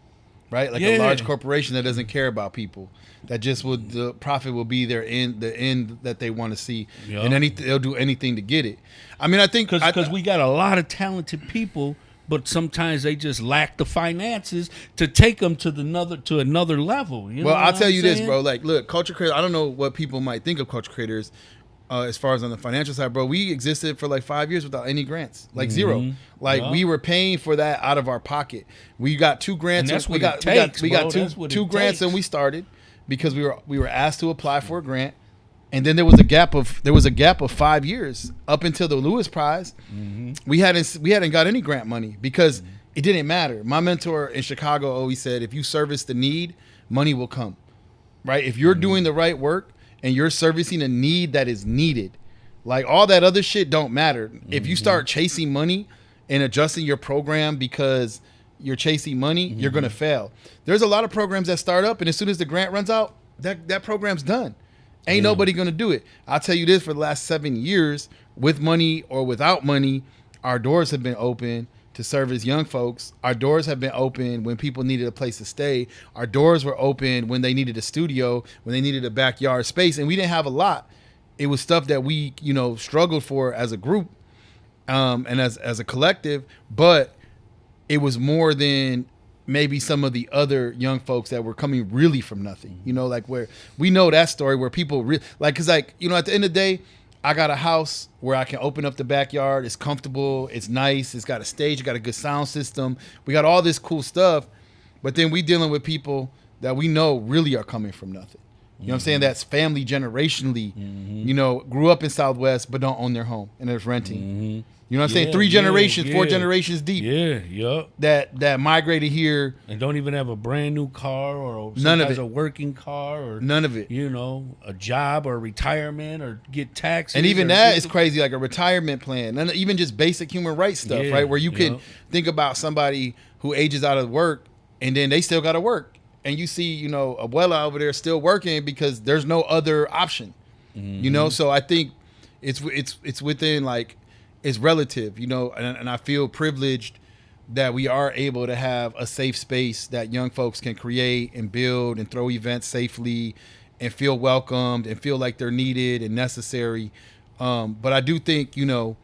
right? Like a large corporation that doesn't care about people, that just would, the profit will be the end that they want to see, and they'll do anything to get it. I mean, I think because we got a lot of talented people, but sometimes they just lack the finances to take them to another level. You know I'll tell you this, bro. Like, look, Culture Creators, I don't know what people might think of Culture Creators. As far as on the financial side, bro, we existed for like 5 years without any grants, like zero. Like we were paying for that out of our pocket. We got 2 grants. And that's we got two grants, and we started because we were asked to apply for a grant, and then there was a gap of 5 years up until the Lewis Prize. We hadn't got any grant money because it didn't matter. My mentor in Chicago always said, if you service the need, money will come. Right? If you're doing the right work and you're servicing a need that is needed, like all that other shit don't matter. If you start chasing money and adjusting your program because you're chasing money, you're going to fail. There's a lot of programs that start up, and as soon as the grant runs out, that program's done. Ain't nobody going to do it. I'll tell you this, for the last 7 years, with money or without money, our doors have been open to service young folks. Our doors have been open when people needed a place to stay. Our doors were open when they needed a studio, when they needed a backyard space, and we didn't have a lot. It was stuff that we, you know, struggled for as a group, and as a collective, but it was more than maybe some of the other young folks that were coming really from nothing. You know, like where we know that story where people like, cause like, you know, at the end of the day, I got a house where I can open up the backyard. It's comfortable. It's nice. It's got a stage. It got a good sound system. We got all this cool stuff. But then we dealing with people that we know really are coming from nothing. You know what I'm saying? That's family generationally, you know, grew up in Southwest but don't own their home and they're renting. You know what I'm saying? 3 generations, 4 generations deep. That migrated here and don't even have a brand new car or none of it. A working car or none of it. You know, a job or retirement or get taxes. And even that is crazy, like a retirement plan. And even just basic human rights stuff, right? Where you can think about somebody who ages out of work and then they still got to work. And you see, you know, Abuela over there still working because there's no other option. You know, so I think it's within like is relative, you know, and I feel privileged that we are able to have a safe space that young folks can create and build and throw events safely and feel welcomed and feel like they're needed and necessary. But I do think, you know,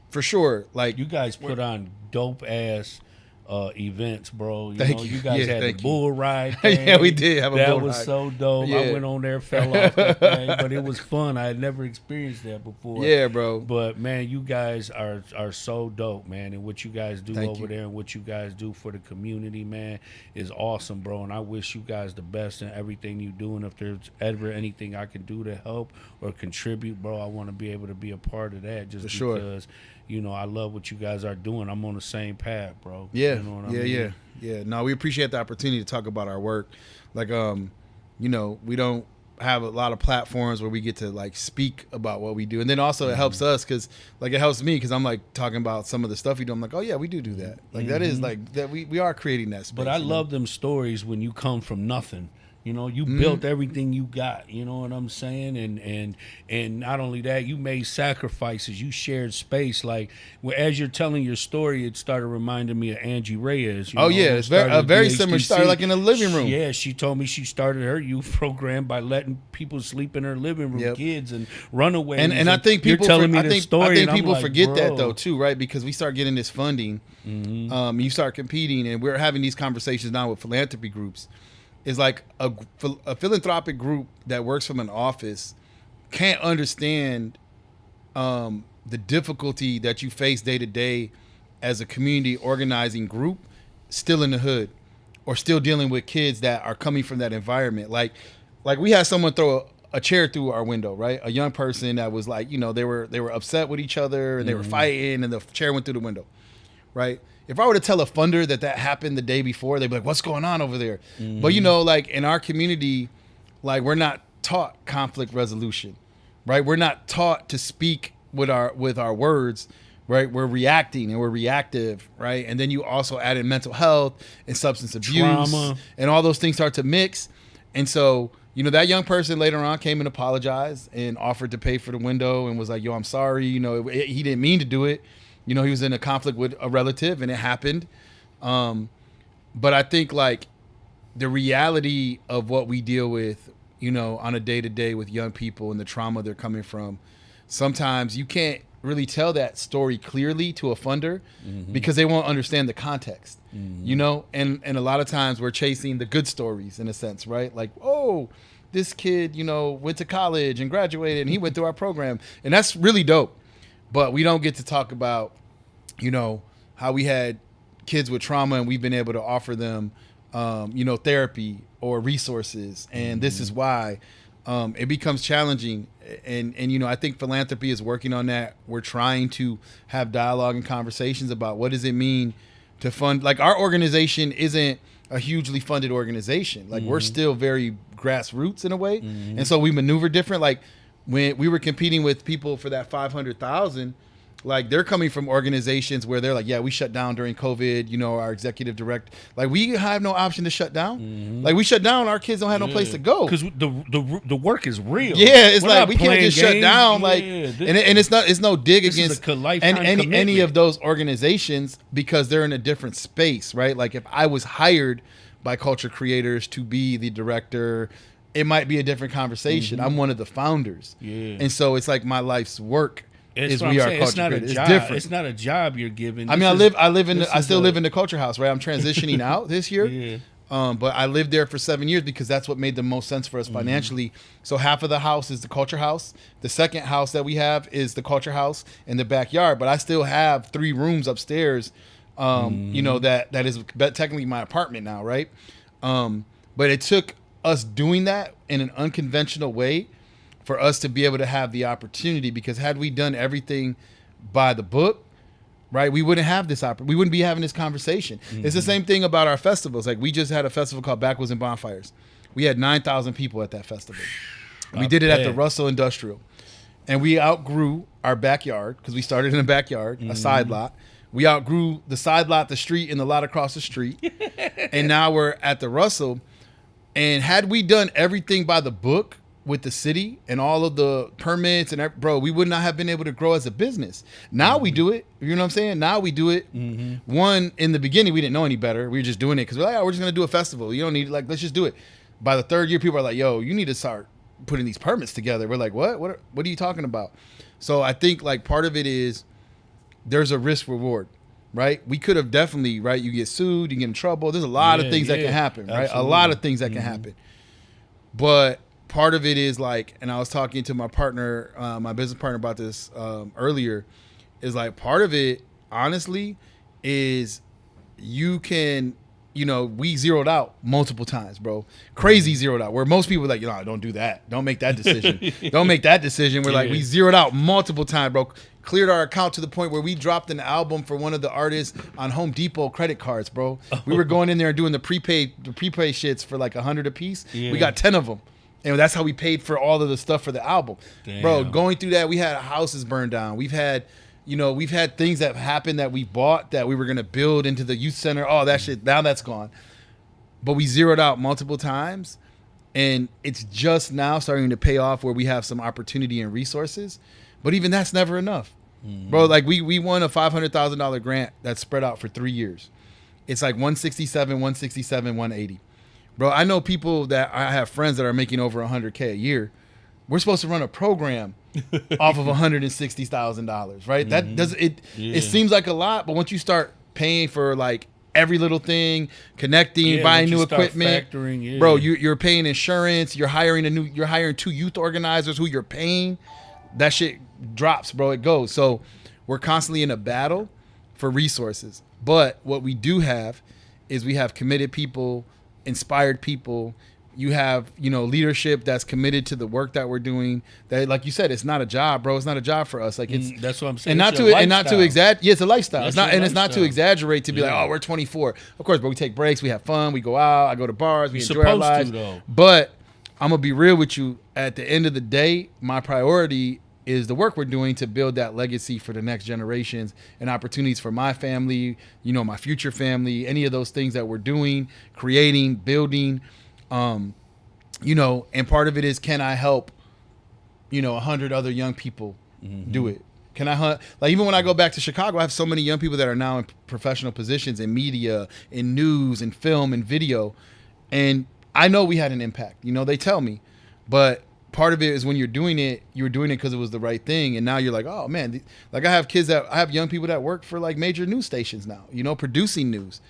for sure, like, You guys put on dope ass events, bro. Thank you. You guys Yeah, had the thank you. bull ride thing. Yeah, we did have a that bull was ride. so dope. Yeah. I went on there, fell off that thing, but it was fun. I had never experienced that before. Yeah, bro. But man, you guys are so dope, man, and what you guys do Thank over you. there and what you guys do for the community, man, is awesome, bro. And I wish you guys the best in everything you do. And if there's ever anything I can do to help or contribute, bro, I want to be able to be a part of that. Just For sure. because, you know, I love what you guys are doing. I'm on the same path, bro. Yeah, You know what I yeah, mean? yeah. No, we appreciate the opportunity to talk about our work. Like, you know, we don't have a lot of platforms where we get to like speak about what we do, and then also it helps us because, like, it helps me because I'm like talking about some of the stuff we do. I'm like, oh yeah, we do that. Like that is like that we are creating that space. But I you know? love them stories when you come from nothing. You know, you Mm-hmm. built everything you got. You know what I'm saying? And not only that, you made sacrifices. You shared space. Like, as you're telling your story, it started reminding me of Angie Reyes. You Oh, know, yeah, who it's a started very similar DHTC. story, like in a living room. Yeah, she told me she started her youth program by letting people sleep in her living room, Yep. kids and runaways. And I think people, you're telling me I this think, story, I think and I'm people like, forget that bro. though too, right? Because we start getting this funding, you start competing, and we're having these conversations now with philanthropy groups. Is like a philanthropic group that works from an office can't understand the difficulty that you face day to day as a community organizing group, still in the hood, or still dealing with kids that are coming from that environment. Like we had someone throw a chair through our window, right? A young person that was like, you know, they were upset with each other and they were fighting, and the chair went through the window, right? If I were to tell a funder that happened the day before, they'd be like, what's going on over there? But, you know, like in our community, like we're not taught conflict resolution, right? We're not taught to speak with our words, right? We're reacting and we're reactive, right? And then you also add in mental health and substance abuse, Trauma. and all those things start to mix. And so, you know, that young person later on came and apologized and offered to pay for the window and was like, yo, I'm sorry. You know, he didn't mean to do it. You know, he was in a conflict with a relative and it happened. But I think like the reality of what we deal with, you know, on a day-to-day with young people and the trauma they're coming from, sometimes you can't really tell that story clearly to a funder because they won't understand the context, you know? And a lot of times we're chasing the good stories in a sense, right? Like, oh, this kid, you know, went to college and graduated and he went through our program. And that's really dope. But we don't get to talk about, you know, how we had kids with trauma and we've been able to offer them, you know, therapy or resources. And this is why it becomes challenging. And, you know, I think philanthropy is working on that. We're trying to have dialogue and conversations about what does it mean to fund. Like our organization isn't a hugely funded organization. Like we're still very grassroots in a way. And so we maneuver different. Like when we were competing with people for that 500,000, like they're coming from organizations where they're like, yeah, we shut down during COVID, you know, our executive director, like we have no option to shut down. Like we shut down, our kids don't have no place to go. Because the work is real. Yeah, it's We're like not we can't playing just shut games. down. Like, Yeah, and it's no dig this is against a lifetime any commitment. of those organizations because they're in a different space, right? Like if I was hired by culture creators to be the director, it might be a different conversation. I'm one of the founders, and so it's like my life's work. It's Is what we I'm are saying. culture It's not a creators. job. It's different. It's not a job you're given. I mean, I still live in the culture house, right? I'm transitioning out this year. Yeah. But I lived there for 7 years because that's what made the most sense for us financially. So half of the house is the culture house. The second house that we have is the culture house in the backyard. But I still have 3 rooms upstairs, you know, that is technically my apartment now, right? But it took us doing that in an unconventional way for us to be able to have the opportunity, because had we done everything by the book, right, we wouldn't have this we wouldn't be having this conversation. It's the same thing about our festivals. Like we just had a festival called Backwoods and Bonfires. We had 9,000 people at that festival. We did it at the Russell Industrial, and we outgrew our backyard because we started in a backyard, a side lot. We outgrew the side lot, the street, and the lot across the street, and now we're at the Russell. And had we done everything by the book, with the city and all of the permits and bro, we would not have been able to grow as a business. Now we do it. You know what I'm saying? Now we do it. One, in the beginning, we didn't know any better. We were just doing it because we're like, oh, we're just going to do a festival. You don't need, like, let's just do it. By the third year, people are like, yo, you need to start putting these permits together. We're like, what are you talking about? So I think like part of it is there's a risk reward, right? We could have definitely, right? You get sued, you get in trouble. There's a lot of things that can happen, right? A lot of things that can happen. But part of it is like, and I was talking to my partner, my business partner about this earlier, is like part of it, honestly, is you can, you know, we zeroed out multiple times, bro. Crazy zeroed out. Where most people are like, you know, don't do that. Don't make that decision. Don't make that decision. We're like, we zeroed out multiple times, bro. Cleared our account to the point where we dropped an album for one of the artists on Home Depot credit cards, bro. We were going in there and doing the prepaid shits for like $100 a piece. We got 10 of them. And that's how we paid for all of the stuff for the album. Damn. Bro, going through that, we had houses burned down. We've had things that happened that we bought that we were going to build into the youth center. Oh, that shit, now that's gone. But we zeroed out multiple times. And it's just now starting to pay off where we have some opportunity and resources. But even that's never enough. Bro, like we won a $500,000 grant that's spread out for 3 years. It's like 167, 167, 180. Bro, I know people that I have friends that are making over $100K a year. We're supposed to run a program off of $160,000, right? That does it. It seems like a lot, but once you start paying for like every little thing, connecting, buying new equipment, bro, you're paying insurance. You're hiring 2 youth organizers who you're paying. That shit drops, bro. It goes. So we're constantly in a battle for resources. But what we do have is we have committed people, inspired people. You have, you know, leadership that's committed to the work that we're doing. That, like you said, it's not a job, bro. It's not a job for us. Like it's that's what I'm saying. And not to exaggerate. Yeah, it's a lifestyle. It's not to exaggerate to be like, oh, we're 24. Of course, but we take breaks, we have fun, we go out, I go to bars, we enjoy our lives. But I'm gonna be real with you. At the end of the day, my priority is the work we're doing to build that legacy for the next generations and opportunities for my family, you know, my future family, any of those things that we're doing, creating, building, you know, and part of it is, can I help, you know, 100 other young people do it? Can I hunt? Like, even when I go back to Chicago, I have so many young people that are now in professional positions in media, in news, in film, and video. And I know we had an impact, you know, they tell me, but part of it is when you're doing it because it was the right thing. And now you're like, oh man, like I have young people that work for like major news stations now, you know, producing news.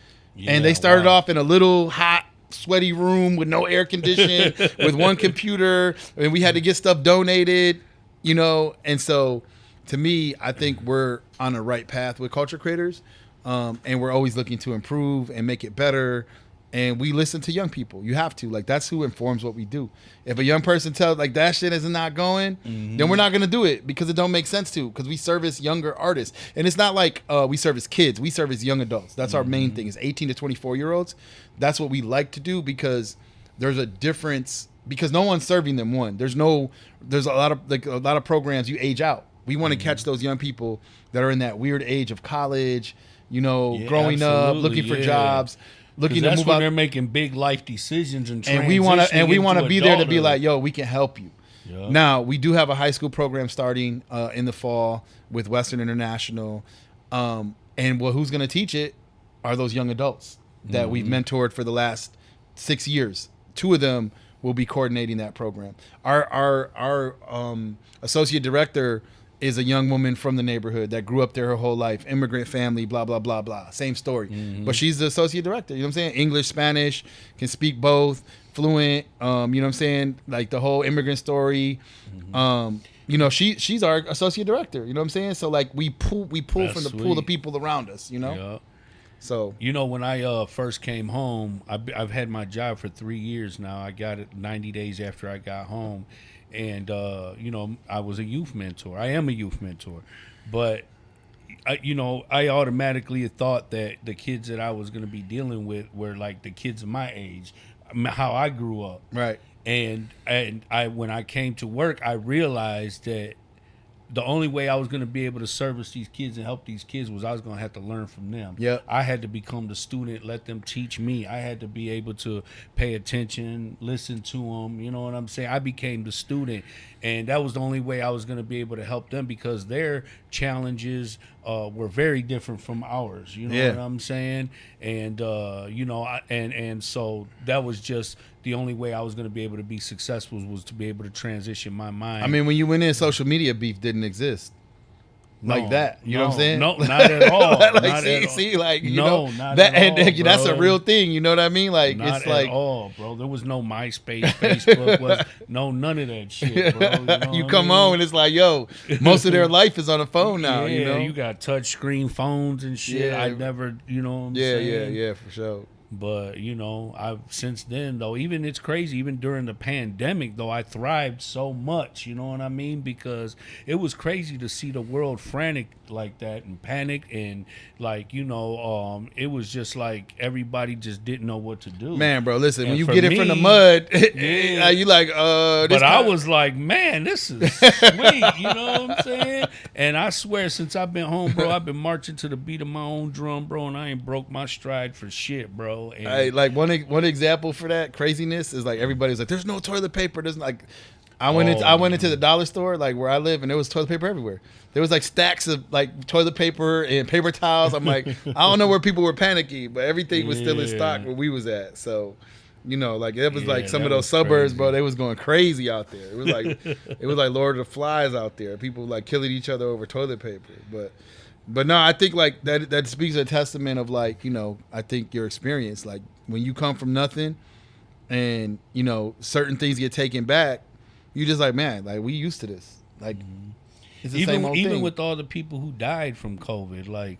And they started off in a little hot, sweaty room with no air conditioning, with one computer, and we had to get stuff donated, you know. And so to me, I think we're on the right path with culture creators. And we're always looking to improve and make it better. And we listen to young people. You have to. Like, that's who informs what we do. If a young person tells, like, that shit is not going, then we're not going to do it because it don't make sense to. Because we service younger artists. And it's not like we service kids. We service young adults. That's our main thing, is 18 to 24-year-olds. That's what we like to do because there's a difference. Because no one's serving them one. There's a lot of programs you age out. We want to catch those young people that are in that weird age of college, you know, growing up, looking for jobs. Looking to move out. They're making big life decisions and we want to be there to be like, yo, we can help you. Yep. Now we do have a high school program starting in the fall with Western International, and who's going to teach it are those young adults that we've mentored for the last 6 years. 2 of them will be coordinating that program. Our associate director is a young woman from the neighborhood that grew up there her whole life, immigrant family, blah, blah, blah, blah. Same story. But she's the associate director, you know what I'm saying? English, Spanish, can speak both, fluent, you know what I'm saying? Like the whole immigrant story. You know, she's our associate director, you know what I'm saying? So like we pull from the pool of people around us, you know? Yeah. So, you know, when I first came home, I've had my job for 3 years now. I got it 90 days after I got home. And, you know, I was a youth mentor. I am a youth mentor. But, I automatically thought that the kids that I was going to be dealing with were like the kids of my age, how I grew up. Right. And when I came to work, I realized that the only way I was going to be able to service these kids and help these kids was I was going to have to learn from them. Yep. I had to become the student, let them teach me. I had to be able to pay attention, listen to them. You know what I'm saying? I became the student, and that was the only way I was going to be able to help them because their challenges were very different from ours. You know what I'm saying? And you know, and so that was just the only way I was going to be able to be successful was to be able to transition my mind. I mean, when you went in, social media beef didn't exist like that. You know what I'm saying? No, not at all. Like, not see, like you no, know, not that, at all, and that's a bro. real thing. You know what I mean? Like Not it's like at all, bro. There was no MySpace, Facebook, none of that shit, bro. You, know you what come I mean? on and it's like, yo, most of their life is on the phone now. Yeah, You know? you got touch screen phones and shit. Yeah. I never, you know what I'm saying? Yeah, for sure. But, you know, I've since then, though, even it's crazy, even during the pandemic, though, I thrived so much, you know what I mean? Because it was crazy to see the world frantic like that and panic and, like, you know, it was just like everybody just didn't know what to do. Man, bro, listen, And when you for get it from the me, mud, yeah. you like, But I was like, man, this is sweet, you know what I'm saying? And I swear, since I've been home, bro, I've been marching to the beat of my own drum, bro, and I ain't broke my stride for shit, bro. And Hey, like one example for that craziness is like everybody's like, "There's no toilet paper." There's like, I went into the dollar store like where I live, and there was toilet paper everywhere. There was like stacks of like toilet paper and paper towels. I'm like, I don't know where people were panicky, but everything was still in stock where we was at. So, you know, like it was like some of those suburbs, bro. They was going crazy out there. It was like Lord of the Flies out there. People like killing each other over toilet paper, But no, I think like that speaks a testament of like, you know, I think your experience, like when you come from nothing and, you know, certain things get taken back, you just like, man, like we used to this. Like it's the same old even thing. with all the people who died from COVID, like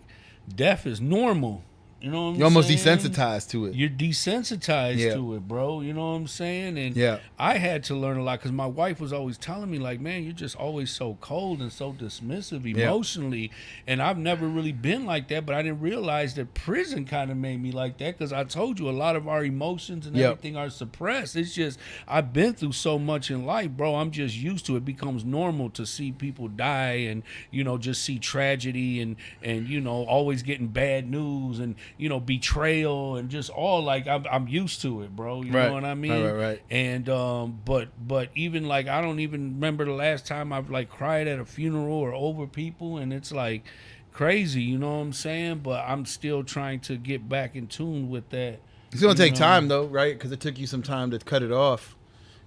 death is normal. You know what I'm saying? You're almost desensitized to it. You're desensitized to it, bro. You know what I'm saying? And I had to learn a lot because my wife was always telling me, like, man, you're just always so cold and so dismissive emotionally. And I've never really been like that, but I didn't realize that prison kind of made me like that because I told you a lot of our emotions and everything are suppressed. It's just I've been through so much in life, bro. I'm just used to it. It becomes normal to see people die and, you know, just see tragedy and you know, always getting bad news and, you know, betrayal and just all like I'm used to it, bro. You know what I mean? Right. And but even like I don't even remember the last time I've like cried at a funeral or over people, and it's like crazy, you know what I'm saying? But I'm still trying to get back in tune with that. It's gonna take time though, right? Because it took you some time to cut it off.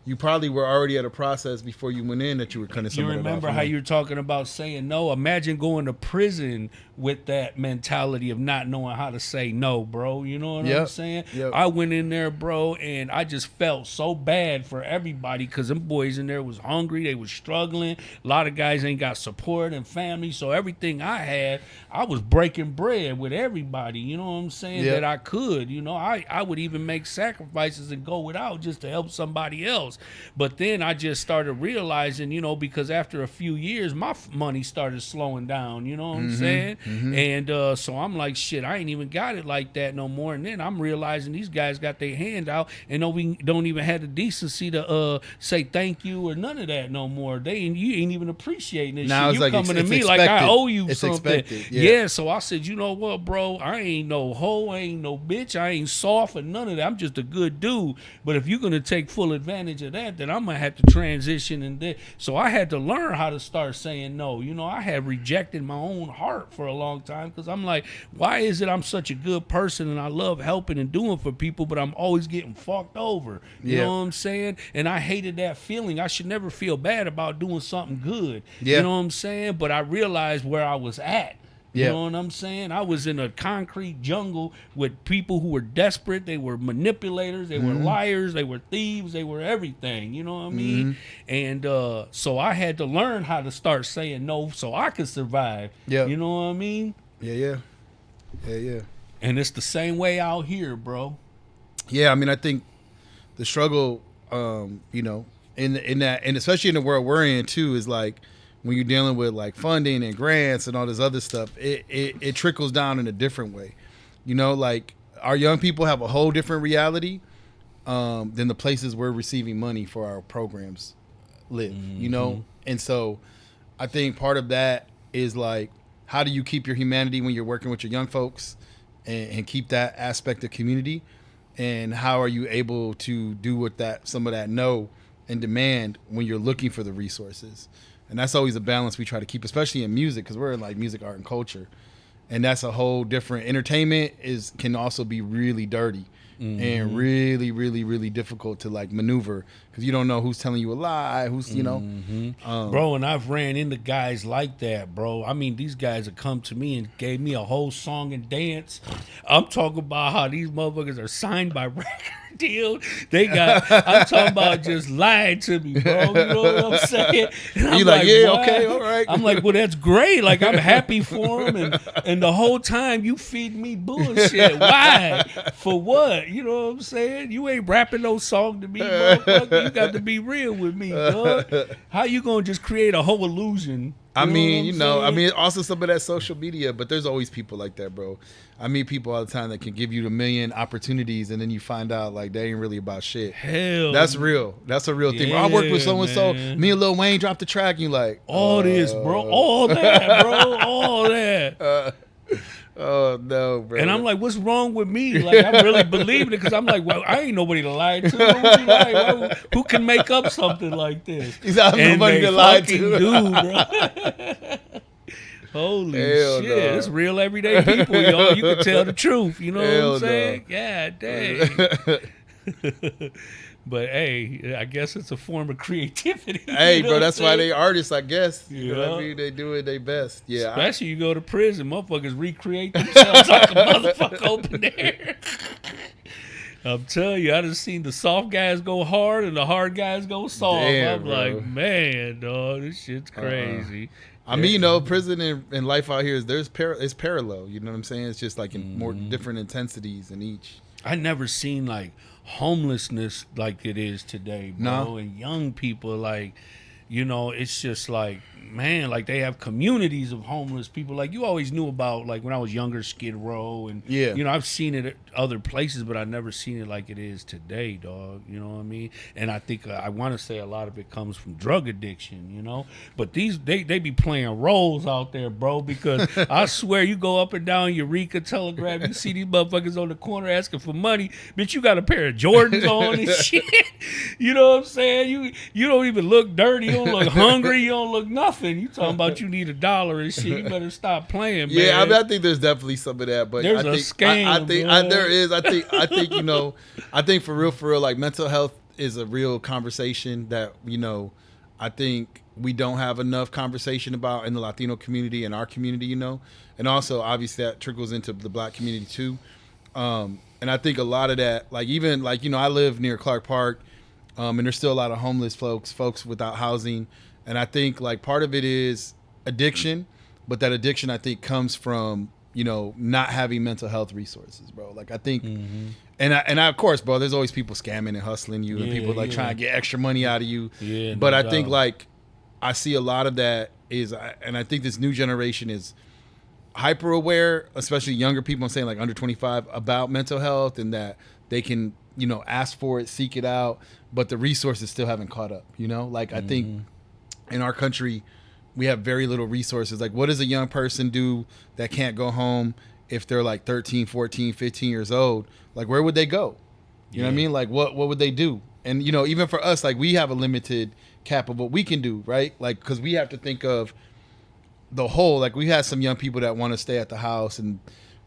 You probably were already at a process before you went in that you were cutting some of it off. You remember how you're talking about saying no? Imagine going to prison with that mentality of not knowing how to say no, bro. You know what I'm saying? Yep. I went in there, bro, and I just felt so bad for everybody because them boys in there was hungry. They was struggling. A lot of guys ain't got support and family. So everything I had, I was breaking bread with everybody. You know what I'm saying? That I could. You know, I would even make sacrifices and go without just to help somebody else. But then I just started realizing, you know, because after a few years, my money started slowing down. You know what I'm saying? And so I'm like, shit, I ain't even got it like that no more. And then I'm realizing these guys got their hand out and don't even have the decency to say thank you or none of that no more. You ain't even appreciating this now shit. It's You like coming to it's me expected. like I owe you It's something. expected. Yeah, so I said, you know what, bro? I ain't no hoe, I ain't no bitch, I ain't soft or none of that. I'm just a good dude. But if you're gonna take full advantage of that, then I'm gonna have to transition and so I had to learn how to start saying no. You know, I had rejected my own heart for a long time because I'm like, why is it I'm such a good person and I love helping and doing for people, but I'm always getting fucked over? You know what I'm saying? And I hated that feeling. I should never feel bad about doing something good. You know what I'm saying? But I realized where I was at. You know what I'm saying? I was in a concrete jungle with people who were desperate. They were manipulators. They were liars. They were thieves. They were everything. You know what I mean? And so I had to learn how to start saying no so I could survive. You know what I mean? Yeah. And it's the same way out here, bro. Yeah, I mean, I think the struggle, you know, in that, and especially in the world we're in too, is like, when you're dealing with like funding and grants and all this other stuff, it trickles down in a different way. You know, like our young people have a whole different reality than the places we're receiving money for our programs live, you know? And so I think part of that is like, how do you keep your humanity when you're working with your young folks and keep that aspect of community? And how are you able to do what some of that know and demand when you're looking for the resources? And that's always a balance we try to keep, especially in music, because we're in like music, art, and culture. And that's a whole different, entertainment can also be really dirty and really, really, really difficult to like maneuver, because you don't know who's telling you a lie, who's, you know. Bro, and I've ran into guys like that, bro. I mean, these guys have come to me and gave me a whole song and dance. I'm talking about how these motherfuckers are signed by record deal. I'm talking about just lying to me, bro. You know what I'm saying? And I'm You're like, yeah, why? okay, all right. I'm like, well, that's great. Like, I'm happy for him. And the whole time you feed me bullshit. Why? For what? You know what I'm saying? You ain't rapping no song to me, motherfucker. You got to be real with me, dog. How you gonna just create a whole illusion? I mean, I mean, also some of that social media, but there's always people like that, bro. I meet people all the time that can give you a million opportunities, and then you find out like they ain't really about shit. Hell, that's real. That's a real thing. Bro, I worked with so and so. Me and Lil Wayne dropped the track. And you like all this, bro, all that, bro, all that. Oh no, bro. And I'm like, what's wrong with me? Like, I'm really believing it, because I'm like, well, I ain't nobody to lie to. Who can make up something like this? He's not nobody to lie to, bro. Holy Hell shit, no. it's real everyday people, yo. You can tell the truth. You know Hell what I'm saying? no. God dang. But hey, I guess it's a form of creativity. Hey, you know bro, that's what why I'm they saying? artists, I guess. You know what Yeah. I mean? They do it their best. Yeah. Especially you go to prison, motherfuckers recreate themselves like a motherfucker open there. I'm telling you, I done seen the soft guys go hard and the hard guys go soft. Damn, I'm bro. like, man, dog, this shit's crazy. I mean, you know, prison and life out here it's parallel. You know what I'm saying? It's just like in more different intensities in each. I never seen like homelessness like it is today, bro. No. And young people, like, you know, it's just like, man, like they have communities of homeless people. Like you always knew about, like when I was younger, Skid Row, and Yeah. you know, I've seen it at other places, but I've never seen it like it is today, dog. You know what I mean? And I think I want to say a lot of it comes from drug addiction, you know. But they be playing roles out there, bro. Because I swear, you go up and down Eureka, Telegraph, you see these motherfuckers on the corner asking for money. Bitch, you got a pair of Jordans on and shit. You know what I'm saying? You don't even look dirty. You don't look hungry. You don't look nothing. You talking about you need $1 and shit. You better stop playing, man. Yeah, I mean, I think there's definitely some of that, but There's I a think scam, there is. I think you know, I think for real, like mental health is a real conversation that, you know, I think we don't have enough conversation about in the Latino community and our community, you know, and also obviously that trickles into the Black community too. And I think a lot of that, like even like, you know, I live near Clark Park, and there's still a lot of homeless folks without housing. And I think like part of it is addiction, but that addiction I think comes from, you know, not having mental health resources, bro. Like I think, and I of course, bro, there's always people scamming and hustling you, and people like trying to get extra money out of you. Yeah, but no I think doubt. like I see a lot of that is, and I think this new generation is hyper aware, especially younger people. I'm saying like under 25 about mental health, and that they can, you know, ask for it, seek it out, but the resources still haven't caught up. You know, like I think in our country, we have very little resources. Like, what does a young person do that can't go home if they're like 13, 14, 15 years old? Like, where would they go? You know what I mean? Like, what would they do? And, you know, even for us, like, we have a limited cap of what we can do, right? Like, because we have to think of the whole. Like, we have some young people that want to stay at the house, and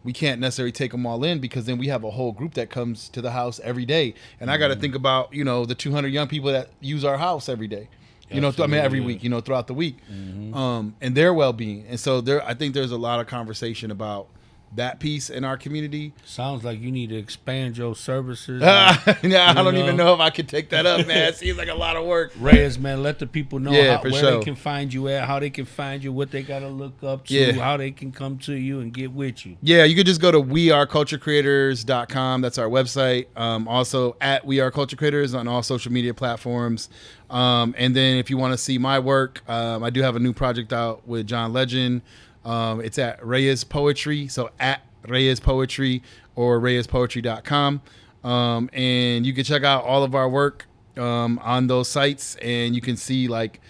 we can't necessarily take them all in, because then we have a whole group that comes to the house every day. And I got to think about, you know, the 200 young people that use our house every day. You know, I mean, every week, you know, throughout the week, and their well-being. And so I think there's a lot of conversation about that piece in our community. Sounds like you need to expand your services. Yeah, I don't know? even know if I could take that up, man. It seems like a lot of work. Reyes, man, let the people know Yeah, where for sure. they can find you at, how they can find you, what they got to look up to, Yeah. how they can come to you and get with you. Yeah, you could just go to weareculturecreators.com. That's our website. Also at We Are Culture Creators on all social media platforms. And then if you want to see my work, I do have a new project out with John Legend. It's at Reyes Poetry, so at Reyes Poetry or ReyesPoetry.com. And you can check out all of our work on those sites, and you can see like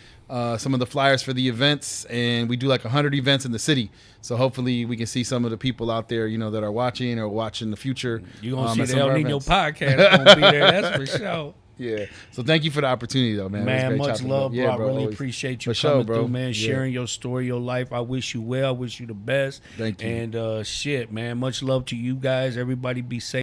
some of the flyers for the events, and we do like 100 events in the city. So hopefully we can see some of the people out there, you know, that are watching or watch in the future. You're going at to see some the of El our Nino events. podcast going to be there. That's for sure. Yeah. So thank you for the opportunity, though, man. It was Man, great much chopping it love, up. bro. Yeah, I really always. appreciate you For sure, coming bro. through, man, Yeah. sharing your story, your life. I wish you well. I wish you the best. Thank you. And shit, man, much love to you guys. Everybody be safe.